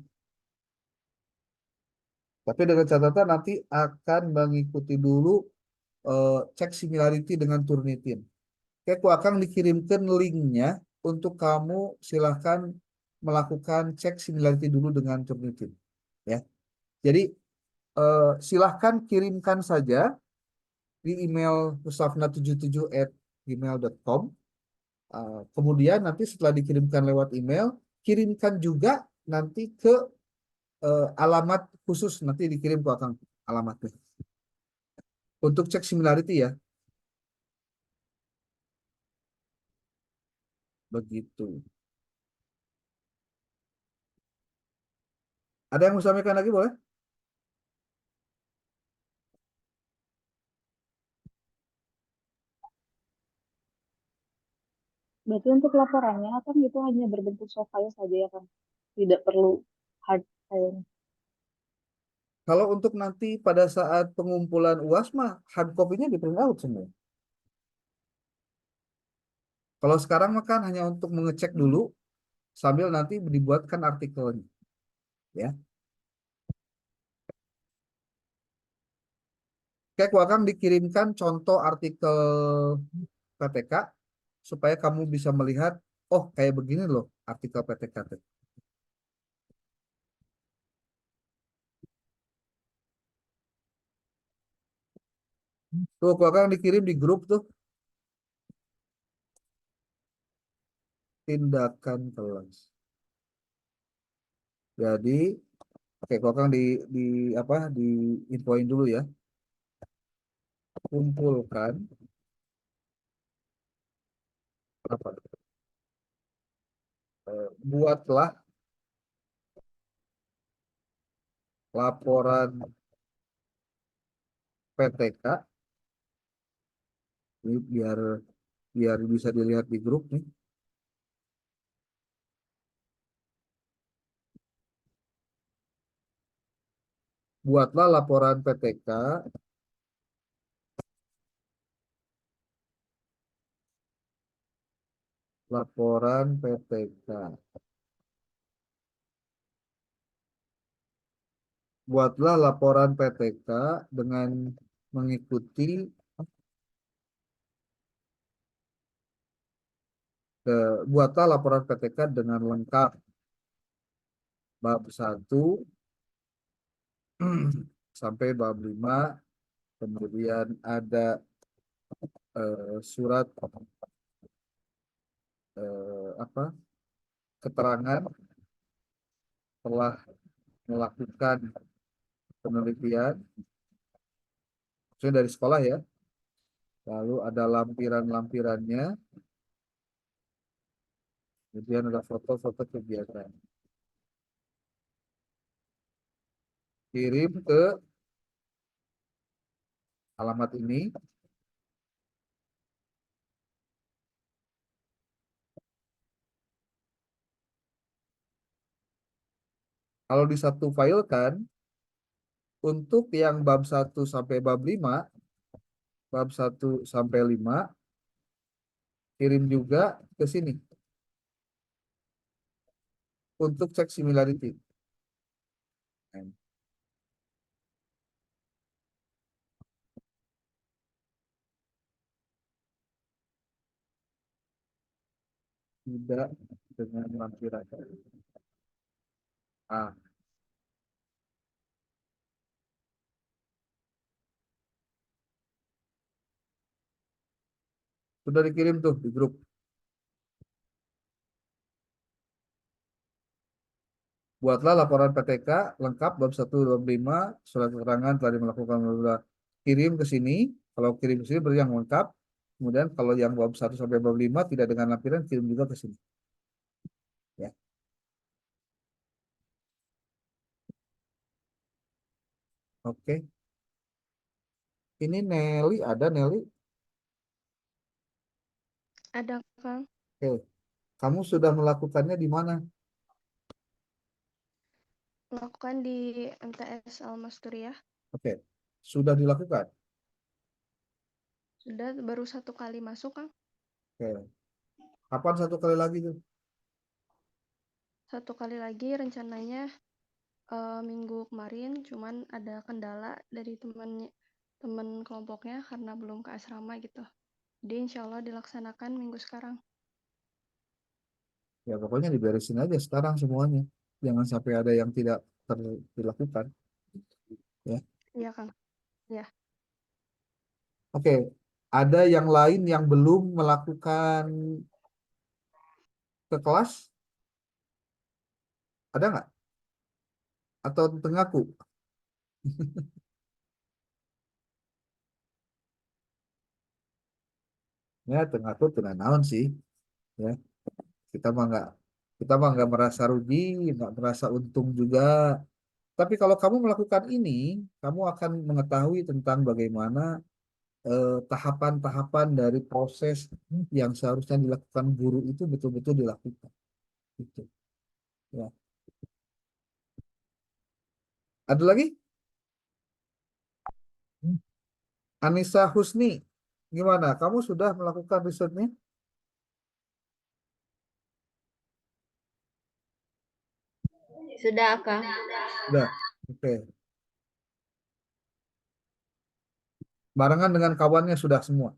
Tapi dengan catatan nanti akan mengikuti dulu cek similarity dengan Turnitin. Oke, aku akan dikirimkan linknya untuk kamu silahkan melakukan cek similarity dulu dengan Turnitin. Ya, jadi silahkan kirimkan saja di email husafna77@gmail.com. Kemudian nanti setelah dikirimkan lewat email, kirimkan juga nanti ke alamat khusus, nanti dikirim ke akang alamatnya. Untuk cek similarity ya, begitu. Ada yang mau sampaikan lagi boleh? Berarti untuk laporannya kan itu hanya berbentuk soft file saja ya kan? Tidak perlu hard file. Kalau untuk nanti pada saat pengumpulan UAS mah hard copy-nya di print out semua. Kalau sekarang mah kan hanya untuk mengecek dulu sambil nanti dibuatkan artikelnya, ya. Kayak aku akan dikirimkan contoh artikel PTK supaya kamu bisa melihat, oh kayak begini loh artikel PTK. Tuh, Kakak dikirim di grup tuh tindakan kelas. Jadi, oke, Kakak di apa di infoin dulu ya. Kumpulkan apa? Buatlah laporan PTK. Ini biar biar bisa dilihat di grup nih. Buatlah laporan PTK, laporan PTK. Buatlah laporan PTK dengan mengikuti buatlah laporan PTK dengan lengkap bab 1 sampai bab 5. Kemudian ada surat apa keterangan telah melakukan penelitian, maksudnya dari sekolah ya. Lalu ada lampiran-lampirannya, kemudian ada foto-foto kegiatan. Kirim ke alamat ini. Kalau di satu file kan, untuk yang bab 1 sampai bab 5, bab 1 sampai 5, kirim juga ke sini untuk cek similarity. Tidak dengan lampiran. Ah, sudah dikirim tuh di grup. Buatlah laporan PTK lengkap bab 1 bab 5, surat keterangan telah melakukan kirim ke sini. Kalau kirim ke sini berarti yang lengkap. Kemudian kalau yang bab 1 sampai bab 5 tidak dengan lampiran, kirim juga ke sini. Ya. Oke. Ini Nelly ada Nelly. Ada, Kang. Oke. Kamu sudah melakukannya di mana? Melakukan di MTS Al-Masturiah. Oke. Sudah dilakukan. Sudah baru 1 kali masuk, Kang. Oke. Kapan satu kali lagi tuh? 1 kali lagi rencananya minggu kemarin, cuman ada kendala dari teman kelompoknya karena belum ke asrama gitu. Jadi insya Allah dilaksanakan minggu sekarang. Ya pokoknya diberesin aja sekarang semuanya. Jangan sampai ada yang tidak dilakukan. Ya. Iya, Kang. Ya. Oke. Ada yang lain yang belum melakukan ke kelas? Ada nggak? Atau tengahku? Ya tengahku tenang naon sih. Ya kita mah nggak merasa rugi, nggak merasa untung juga. Tapi kalau kamu melakukan ini, kamu akan mengetahui tentang bagaimana tahapan-tahapan dari proses yang seharusnya dilakukan guru itu betul-betul dilakukan. Gitu. Ya. Ada lagi? Anissa Husni, gimana? Kamu sudah melakukan risetnya? Sudah, Kang. Sudah. Oke. Barengan dengan kawannya sudah semua.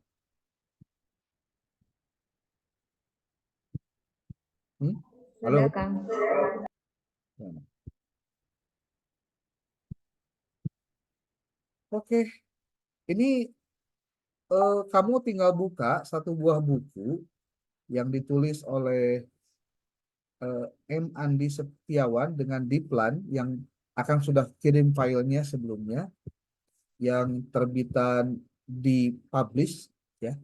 Hmm? Sudah, Halo? Kang. Oke. Ini kamu tinggal buka satu buah buku yang ditulis oleh M. Andi Setiawan dengan Diplan yang akan sudah kirim filenya sebelumnya, yang terbitan di publish ya.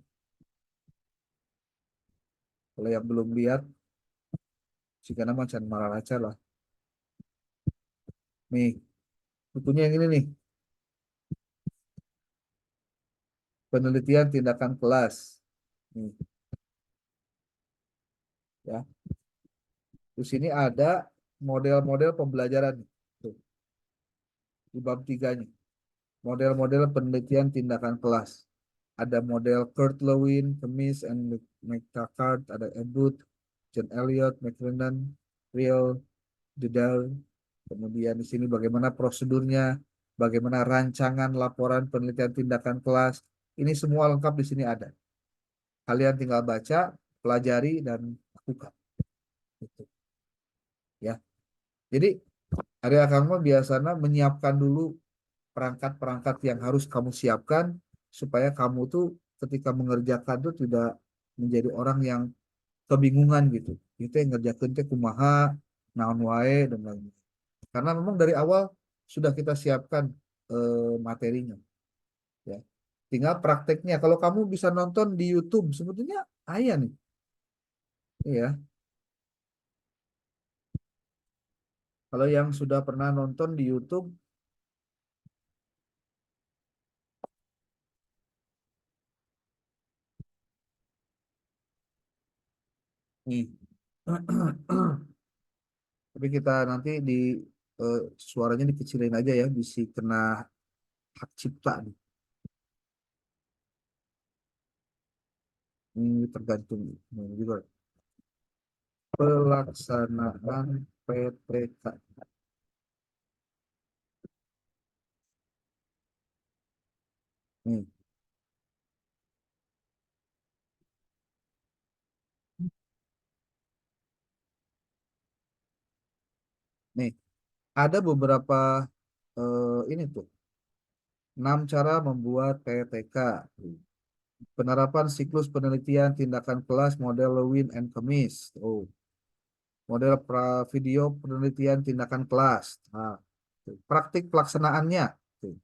Kalau yang belum lihat, jika nama Chan Mararaca lah. Nih, bukunya yang ini nih. Penelitian tindakan kelas. Nih. Ya. Di sini ada model-model pembelajaran. Tuh, di bab 3-nya. Model-model penelitian tindakan kelas. Ada model Kurt Lewin, Kemis, and McTaggart, ada Edwood, John Elliot, McLennan, Real, Didal. Kemudian di sini bagaimana prosedurnya, bagaimana rancangan laporan penelitian tindakan kelas. Ini semua lengkap di sini ada. Kalian tinggal baca, pelajari, dan lakukan. Gitu. Ya. Jadi, area kamu biasanya menyiapkan dulu perangkat-perangkat yang harus kamu siapkan supaya kamu tuh ketika mengerjakan tuh tidak menjadi orang yang kebingungan gitu. Itu yang ngerjakan teh kumaha, naon wae dan lain-lain. Karena memang dari awal sudah kita siapkan materinya, ya. Tinggal prakteknya. Kalau kamu bisa nonton di YouTube, sebetulnya ayah nih, ya. Kalau yang sudah pernah nonton di YouTube, nih. Tapi kita nanti di suaranya dikecilin aja ya, bisa kena hak cipta nih. Ini tergantung juga pelaksanaan PPK. Nih, nih ada beberapa ini tuh 6 cara membuat PPK. Penerapan siklus penelitian tindakan kelas model Lewin and Kemis. Oh, model video penelitian tindakan kelas. Nah, praktik pelaksanaannya. Tuh.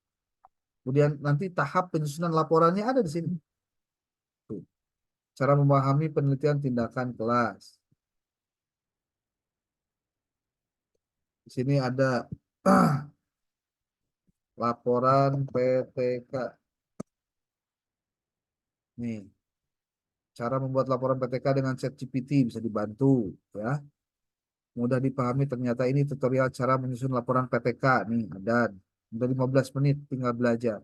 Kemudian nanti tahap penyusunan laporannya ada di sini. Tuh. Cara memahami penelitian tindakan kelas. Di sini ada laporan PTK. Nih, cara membuat laporan PTK dengan ChatGPT bisa dibantu, ya. Mudah dipahami, ternyata ini tutorial cara menyusun laporan PTK. Nih, ada. Udah 15 menit, tinggal belajar.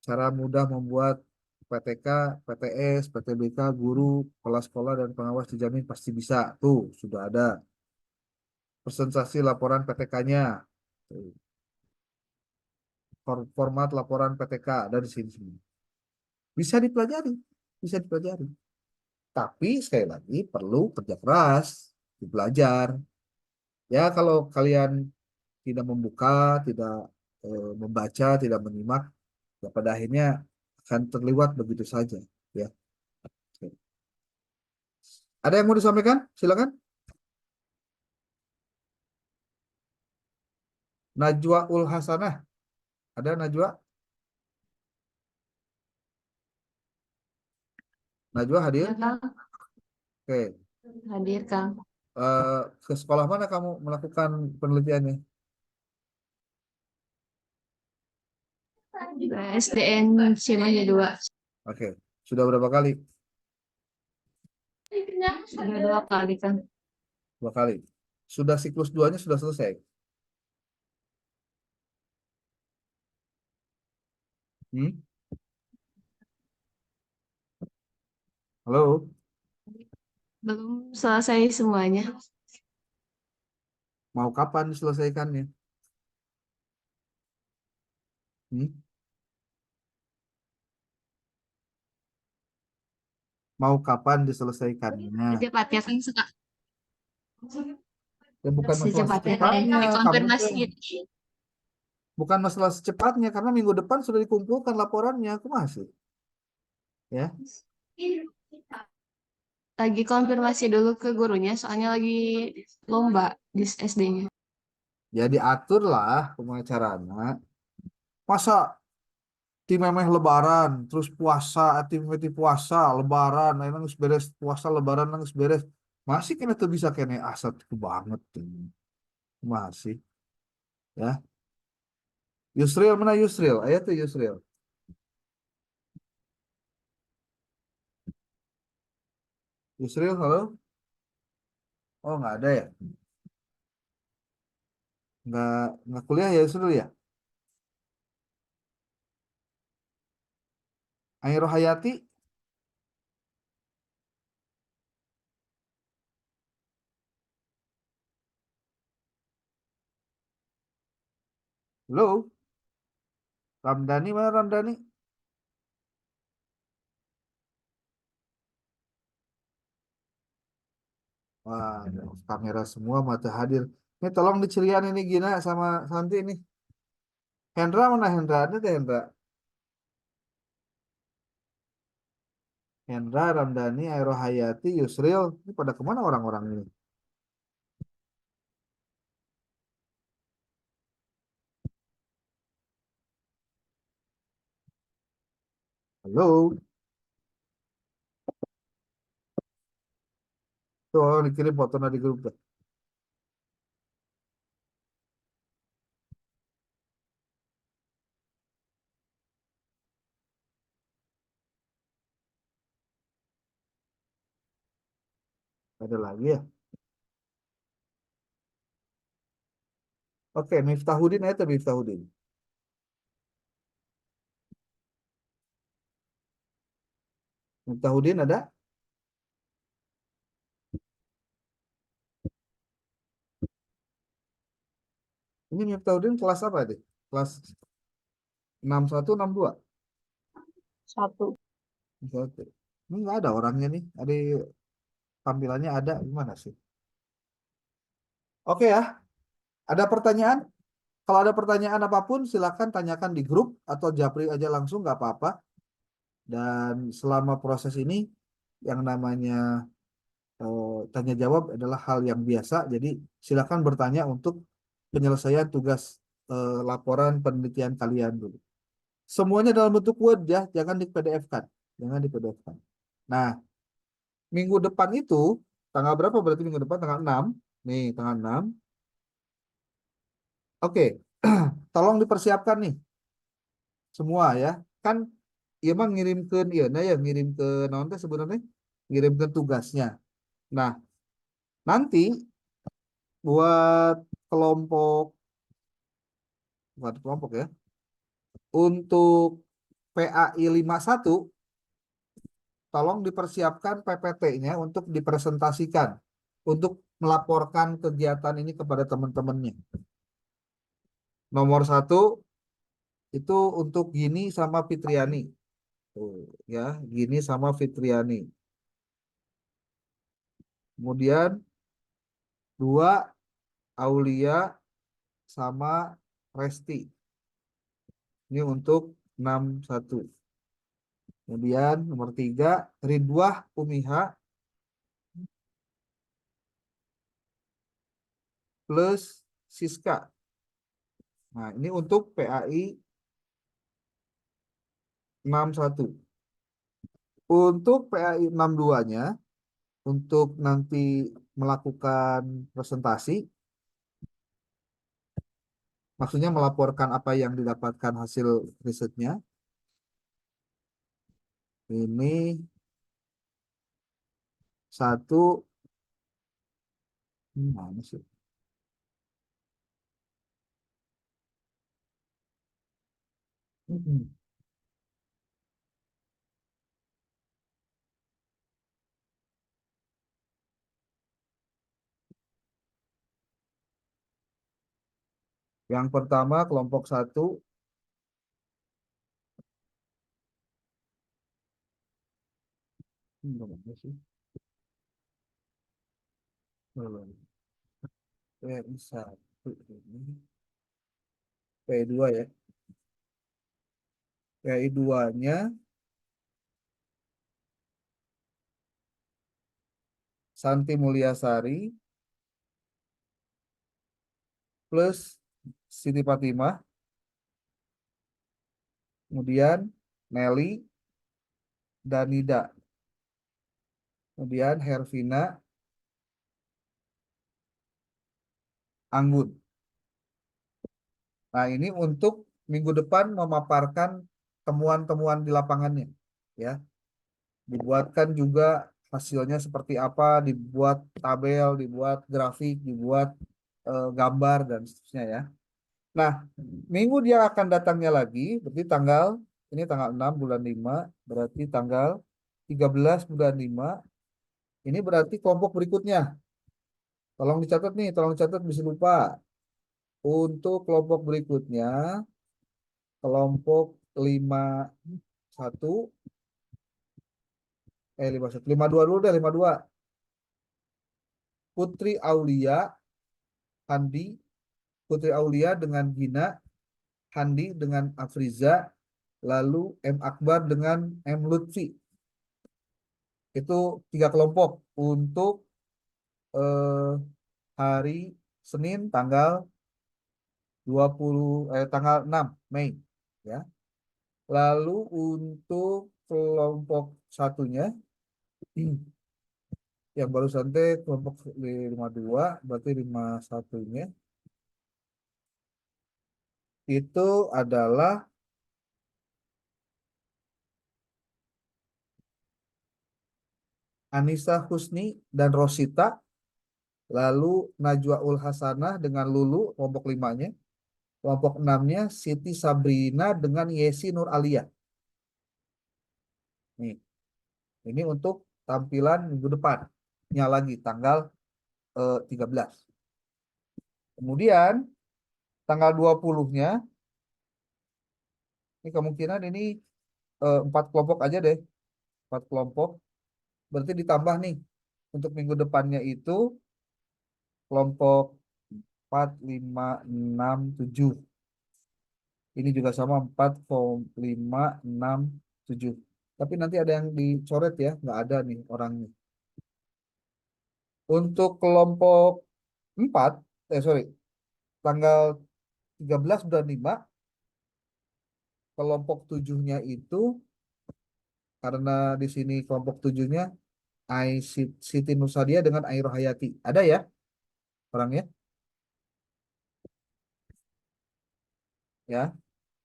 Cara mudah membuat PTK, PTS, PTBK, guru, kepala sekolah, dan pengawas dijamin pasti bisa. Tuh, sudah ada. Presentasi laporan PTK-nya. Format laporan PTK dari sini. Bisa dipelajari. Bisa dipelajari. Tapi sekali lagi perlu kerja keras, belajar. Ya kalau kalian tidak membuka, tidak membaca, tidak menyimak, ya pada akhirnya akan terlewat begitu saja. Ya. Oke. Ada yang mau disampaikan? Silakan. Najwa Ul Hasanah. Ada Najwa? Najwa hadir? Ya, Kang. Oke. Hadir, Kang. Ke sekolah mana kamu melakukan penelitiannya? SDN Cimahi 2. Oke. Sudah berapa kali? Sudah 2 kali, Kang. 2 kali. Sudah siklus 2-nya sudah selesai. Hmm? Halo? Belum selesai semuanya. Mau kapan diselesaikannya? Hmm? Mau kapan diselesaikannya? Secepatnya, Kang. Ya, bukan masalah Secepatnya, Kang. secepatnya. Dikonfirmasi. Bukan masalah secepatnya, karena minggu depan sudah dikumpulkan laporannya. Aku masih. Ya. Lagi konfirmasi dulu ke gurunya, soalnya lagi lomba di SD-nya. Ya diaturlah pengacaranya. Masa tim memeh lebaran, terus puasa, tim memeh puasa, lebaran, nah nangis beres puasa lebaran nangis beres. Masih kena tuh bisa kena asat itu banget tuh. Masih ya. Yusril mana Yusril? Ayo tuh Yusril. Yusril halo? Oh nggak ada ya? Nggak nggak kuliah ya Yusril ya? Ayo Hayati? Halo? Ramdhani mana Ramdhani? Wah, ada kamera semua mata hadir. Ini tolong dicerian ini Gina sama Santi ini. Hendra mana Hendra? Ada tuh Hendra. Hendra, Ramdhani, Aero Hayati, Yusril. Ini pada kemana orang-orang ini? Halo? Tuh orang dikirim foto di grup tuh. Ada lagi ya? Oke, Miftahudin itu Miftahudin. Miftahudin ada? Ini Miftahudin kelas apa deh? Kelas 61, 62? Satu. Satu. Ini nggak ada orangnya nih. Ada tampilannya ada gimana sih? Oke ya, ada pertanyaan? Kalau ada pertanyaan apapun silakan tanyakan di grup atau japri aja langsung nggak apa-apa. Dan selama proses ini yang namanya tanya jawab adalah hal yang biasa. Jadi silakan bertanya untuk penyelesaian tugas laporan penelitian kalian dulu. Semuanya dalam bentuk Word ya, jangan di PDF-kan. Jangan di PDF-kan. Nah, minggu depan itu tanggal berapa berarti minggu depan tanggal 6. Nih, tanggal 6. Oke. Tolong dipersiapkan nih semua ya. Kan ya emang ngirim ke iya nah ya ngirim ke nanti sebenarnya ngirim ke tugasnya. Nah, nanti buat kelompok buat kelompok ya. Untuk PAI 51 tolong dipersiapkan PPT-nya untuk dipresentasikan untuk melaporkan kegiatan ini kepada teman-temannya. Nomor satu itu untuk Gini sama Fitriani. Tuh, ya, Gini sama Fitriani. Kemudian dua Aulia sama Resti. Ini untuk 61. Kemudian nomor 3 Ridwah Umiha plus Siska. Nah, ini untuk PAI 61. Untuk PAI 62-nya, untuk nanti melakukan presentasi, maksudnya melaporkan apa yang didapatkan hasil risetnya, ini satu, mana sih? Hmm. Yang pertama kelompok 1, mana sih? Belum. PI 1 ini, PI 2 ya. PI 2-nya Santi Mulyasari plus Siti Fatimah, kemudian Nelly dan Nida, kemudian Hervina, Anggun. Nah, ini untuk minggu depan memaparkan temuan-temuan di lapangannya, ya. Dibuatkan juga hasilnya seperti apa, dibuat tabel, dibuat grafik, dibuat gambar dan seterusnya ya. Nah, minggu dia akan datangnya lagi, berarti ini tanggal 6 bulan 5, berarti tanggal 13 bulan 5, ini berarti kelompok berikutnya. Tolong dicatat nih, tolong dicatat bisa lupa. Untuk kelompok berikutnya, kelompok 51, 52 dulu deh, 52. Putri Aulia, Handi, Putri Aulia dengan Gina, Handi dengan Afriza, lalu M. Akbar dengan M. Lutfi. Itu 3 kelompok untuk hari Senin tanggal 6 Mei ya. Lalu untuk kelompok satunya yang baru santai kelompok 52 berarti 51-nya itu adalah Anissa Husni dan Rosita, lalu Najwa Ul Hasanah dengan Lulu kelompok 5-nya, kelompok 6-nya Siti Sabrina dengan Yesi Nur Alia. Nih, ini untuk tampilan minggu depannya lagi tanggal 13. Kemudian tanggal 20-nya ini kemungkinan ini 4 kelompok aja deh. 4 kelompok. Berarti ditambah nih. Untuk minggu depannya itu kelompok 4, 5, 6, 7. Ini juga sama 4, 5, 6, 7. Tapi nanti ada yang dicoret ya. Nggak ada nih orangnya. Untuk kelompok 4, tanggal 13 bulan 5, kelompok 7-nya itu karena di sini kelompok 7-nya Siti Nusadia dengan Ai Rohayati. Ada ya orangnya? Ya.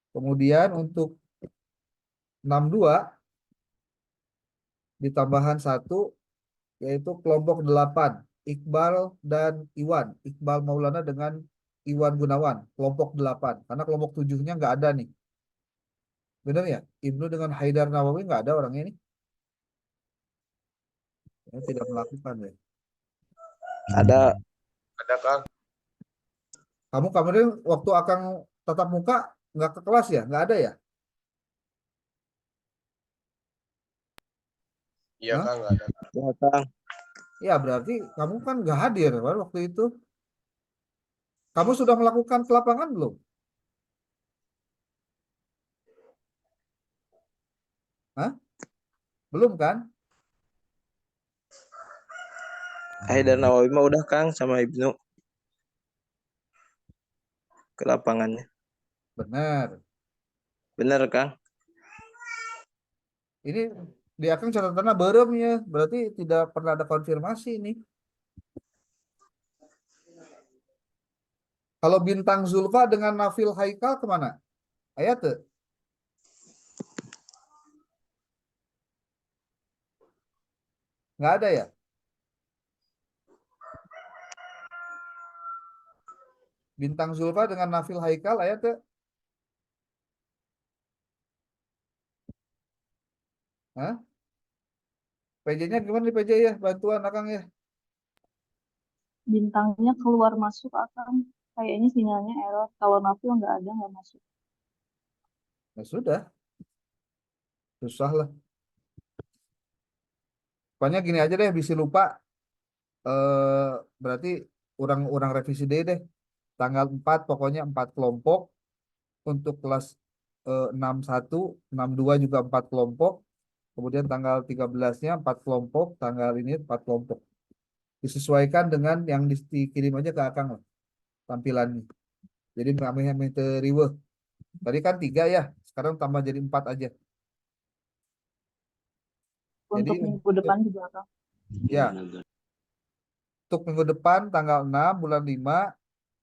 Kemudian untuk 62 ditambahan 1 yaitu kelompok 8 Iqbal dan Iwan. Iqbal Maulana dengan Iwan Gunawan. Kelompok 8. Karena kelompok 7-nya nggak ada nih. Benar ya? Ibnu dengan Haidar Nawawi nggak ada orangnya ini. Ya, tidak melakukan ya. Ada Kang. Kamu kemarin waktu akan tatap muka nggak ke kelas ya? Nggak ada ya? Iya Hah? Kang, nggak ada. Ya Kang. Ya berarti kamu kan nggak hadir kan waktu itu. Kamu sudah melakukan ke lapangan belum? Hah? Belum kan? Haidar Nawawi mah udah Kang sama Ibnu ke lapangannya. Benar. Bener Kang. Ini di akun catatannya berem ya. Berarti tidak pernah ada konfirmasi ini. Kalau Bintang Zulfa dengan Nafil Haikal kemana? Ayat tuh. Nggak ada ya? Bintang Zulfa dengan Nafil Haikal ayat tuh. Hah? PJ-nya gimana nih PJ ya? Bantuan Akang ya. Bintangnya keluar masuk akan kayaknya sinyalnya error. Kalau Nafil nggak ada nggak masuk. Ya sudah. Susah lah. Pokoknya gini aja deh, bisa lupa. Berarti orang revisi deh. Tanggal 4 pokoknya 4 kelompok. Untuk kelas 61, 62 juga 4 kelompok. Kemudian tanggal 13-nya 4 kelompok. Tanggal ini 4 kelompok. Disesuaikan dengan yang dikirim aja ke Akang lah, tampilannya. Jadi kami riweuh. Tadi kan 3 ya, sekarang tambah jadi 4 aja. Jadi Untuk minggu depan juga Kang. ya, untuk minggu depan tanggal 6 bulan 5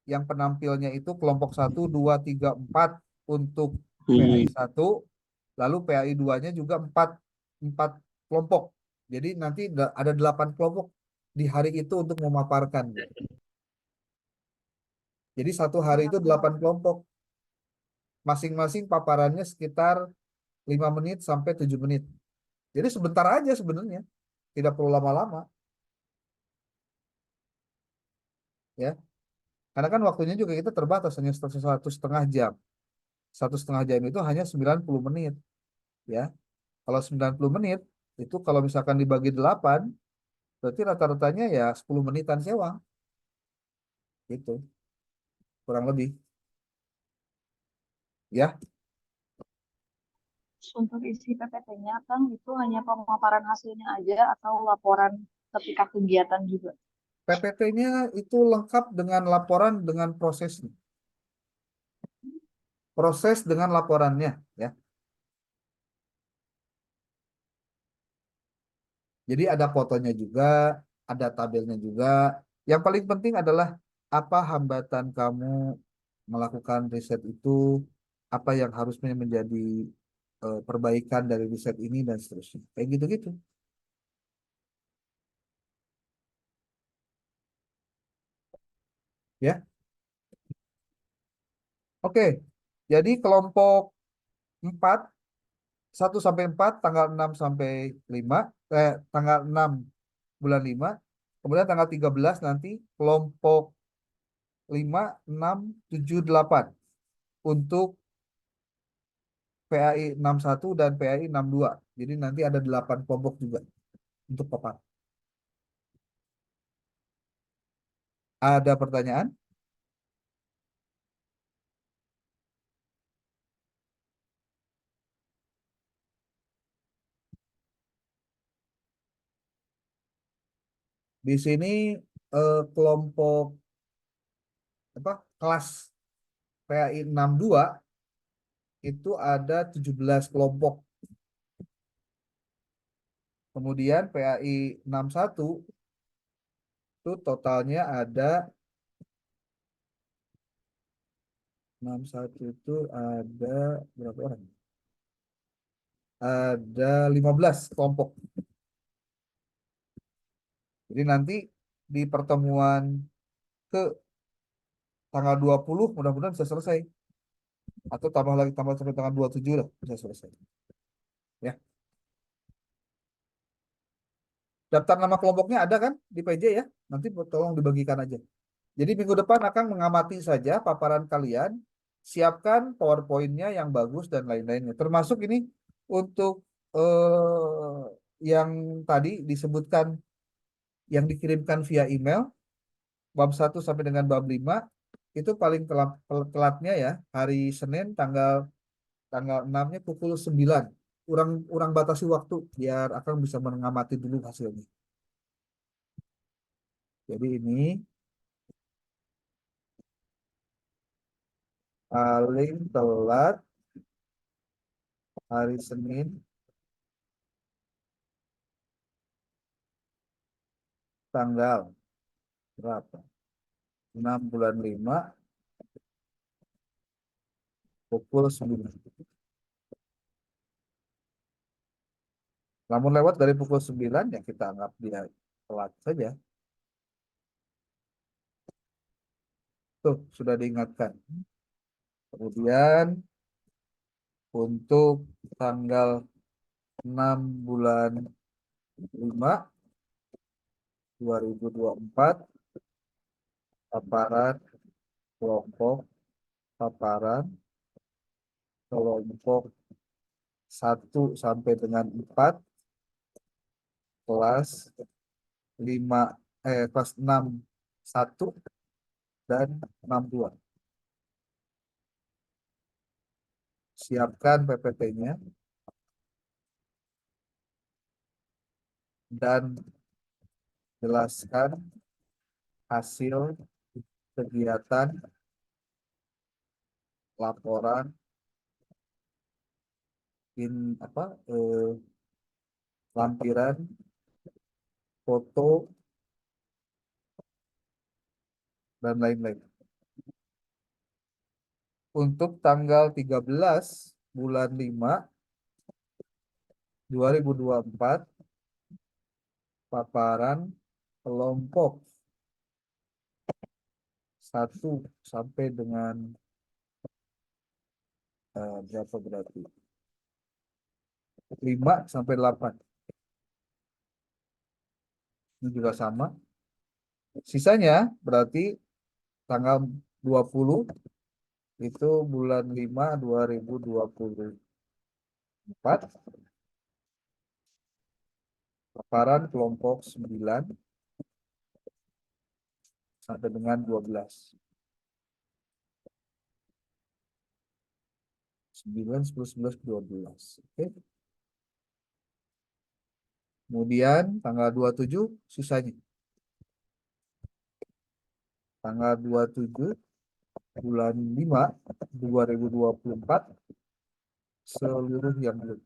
yang penampilnya itu kelompok 1, 2, 3, 4 untuk PAI 1, lalu PAI 2-nya juga 4 kelompok. Jadi nanti ada 8 kelompok di hari itu untuk memaparkan. Jadi satu hari itu 8 kelompok. Masing-masing paparannya sekitar 5 menit sampai 7 menit. Jadi sebentar aja sebenarnya. Tidak perlu lama-lama. Ya. Karena kan waktunya juga kita terbatas hanya 1,5 jam. 1,5 jam itu hanya 90 menit. Ya. Kalau 90 menit, itu kalau misalkan dibagi 8, berarti rata-ratanya ya 10 menitan sewa. Gitu. Kurang lebih. Ya. Untuk isi PPT-nya Kang itu hanya pemaparan hasilnya aja atau laporan ketika kegiatan juga. PPT-nya itu lengkap dengan laporan dengan prosesnya. Proses dengan laporannya. Ya. Jadi ada fotonya juga, ada tabelnya juga. Yang paling penting adalah apa hambatan kamu melakukan riset itu, apa yang harusnya menjadi perbaikan dari riset ini dan seterusnya. Kayak gitu-gitu. Ya. Oke. Jadi kelompok 4, 1 sampai 4, tanggal 6 sampai 5, tanggal 6 bulan 5. Kemudian tanggal 13 nanti kelompok 5, 6, 7, 8 untuk PAI 61 dan PAI 62. Jadi nanti ada 8 kelompok juga untuk papan. Ada pertanyaan? Di sini kelompok kelas PAI 62 itu ada 17 kelompok. Kemudian PAI 61 itu totalnya ada 61 itu ada berapa orang? Ada 15 kelompok. Jadi nanti di pertemuan ke tanggal 20 mudah-mudahan bisa selesai. Atau tambah lagi tambah sampai tanggal 27 lah bisa selesai. Ya. Daftar nama kelompoknya ada kan di PJ ya? Nanti tolong dibagikan aja. Jadi minggu depan akan mengamati saja paparan kalian, siapkan PowerPoint-nya yang bagus dan lain-lainnya. Termasuk ini untuk yang tadi disebutkan yang dikirimkan via email bab 1 sampai dengan bab 5 itu paling telatnya ya hari Senin tanggal 6-nya pukul 9. Urang batasi waktu biar akan bisa mengamati dulu hasilnya. Jadi ini paling telat hari Senin tanggal berapa? 6 bulan 5 pukul 9. Namun lewat dari pukul 9 ya kita anggap dia telat saja. Tuh, sudah diingatkan. Kemudian untuk tanggal 6 bulan 5 2024 paparan kelompok paparan kelompok 1 sampai dengan 4 kelas 5 kelas 6 1 dan 62. Siapkan PPT-nya dan Jelaskan hasil kegiatan laporan lampiran foto dan lain-lain. Untuk tanggal 13 bulan 5 2024 paparan kelompok 1 sampai dengan berapa berarti? 5 sampai 8. Ini juga sama. Sisanya berarti tanggal 20 itu bulan 5 2024 paparan kelompok 9 sampai dengan 12. 9, 10, 11, 12. Oke. Kemudian tanggal 27 sisanya. Tanggal 27 bulan 5 2024 seluruh yang belum.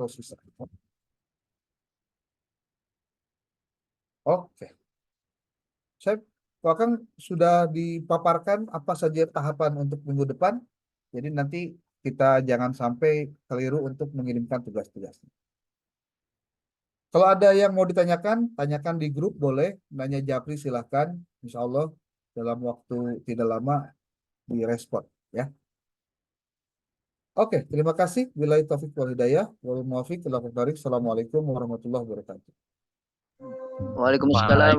Sisa. Oke. Saya Kang sudah dipaparkan apa saja tahapan untuk minggu depan. Jadi nanti kita jangan sampai keliru untuk mengirimkan tugas-tugasnya. Kalau ada yang mau ditanyakan, tanyakan di grup boleh. Nanya Japri silahkan. Insya Allah dalam waktu tidak lama direspon ya. Oke, terima kasih. Billahi taufiq wal hidayah. Wal muwaffiq ila aqwamit thoriq. Assalamualaikum warahmatullahi wabarakatuh. Waalaikumsalam.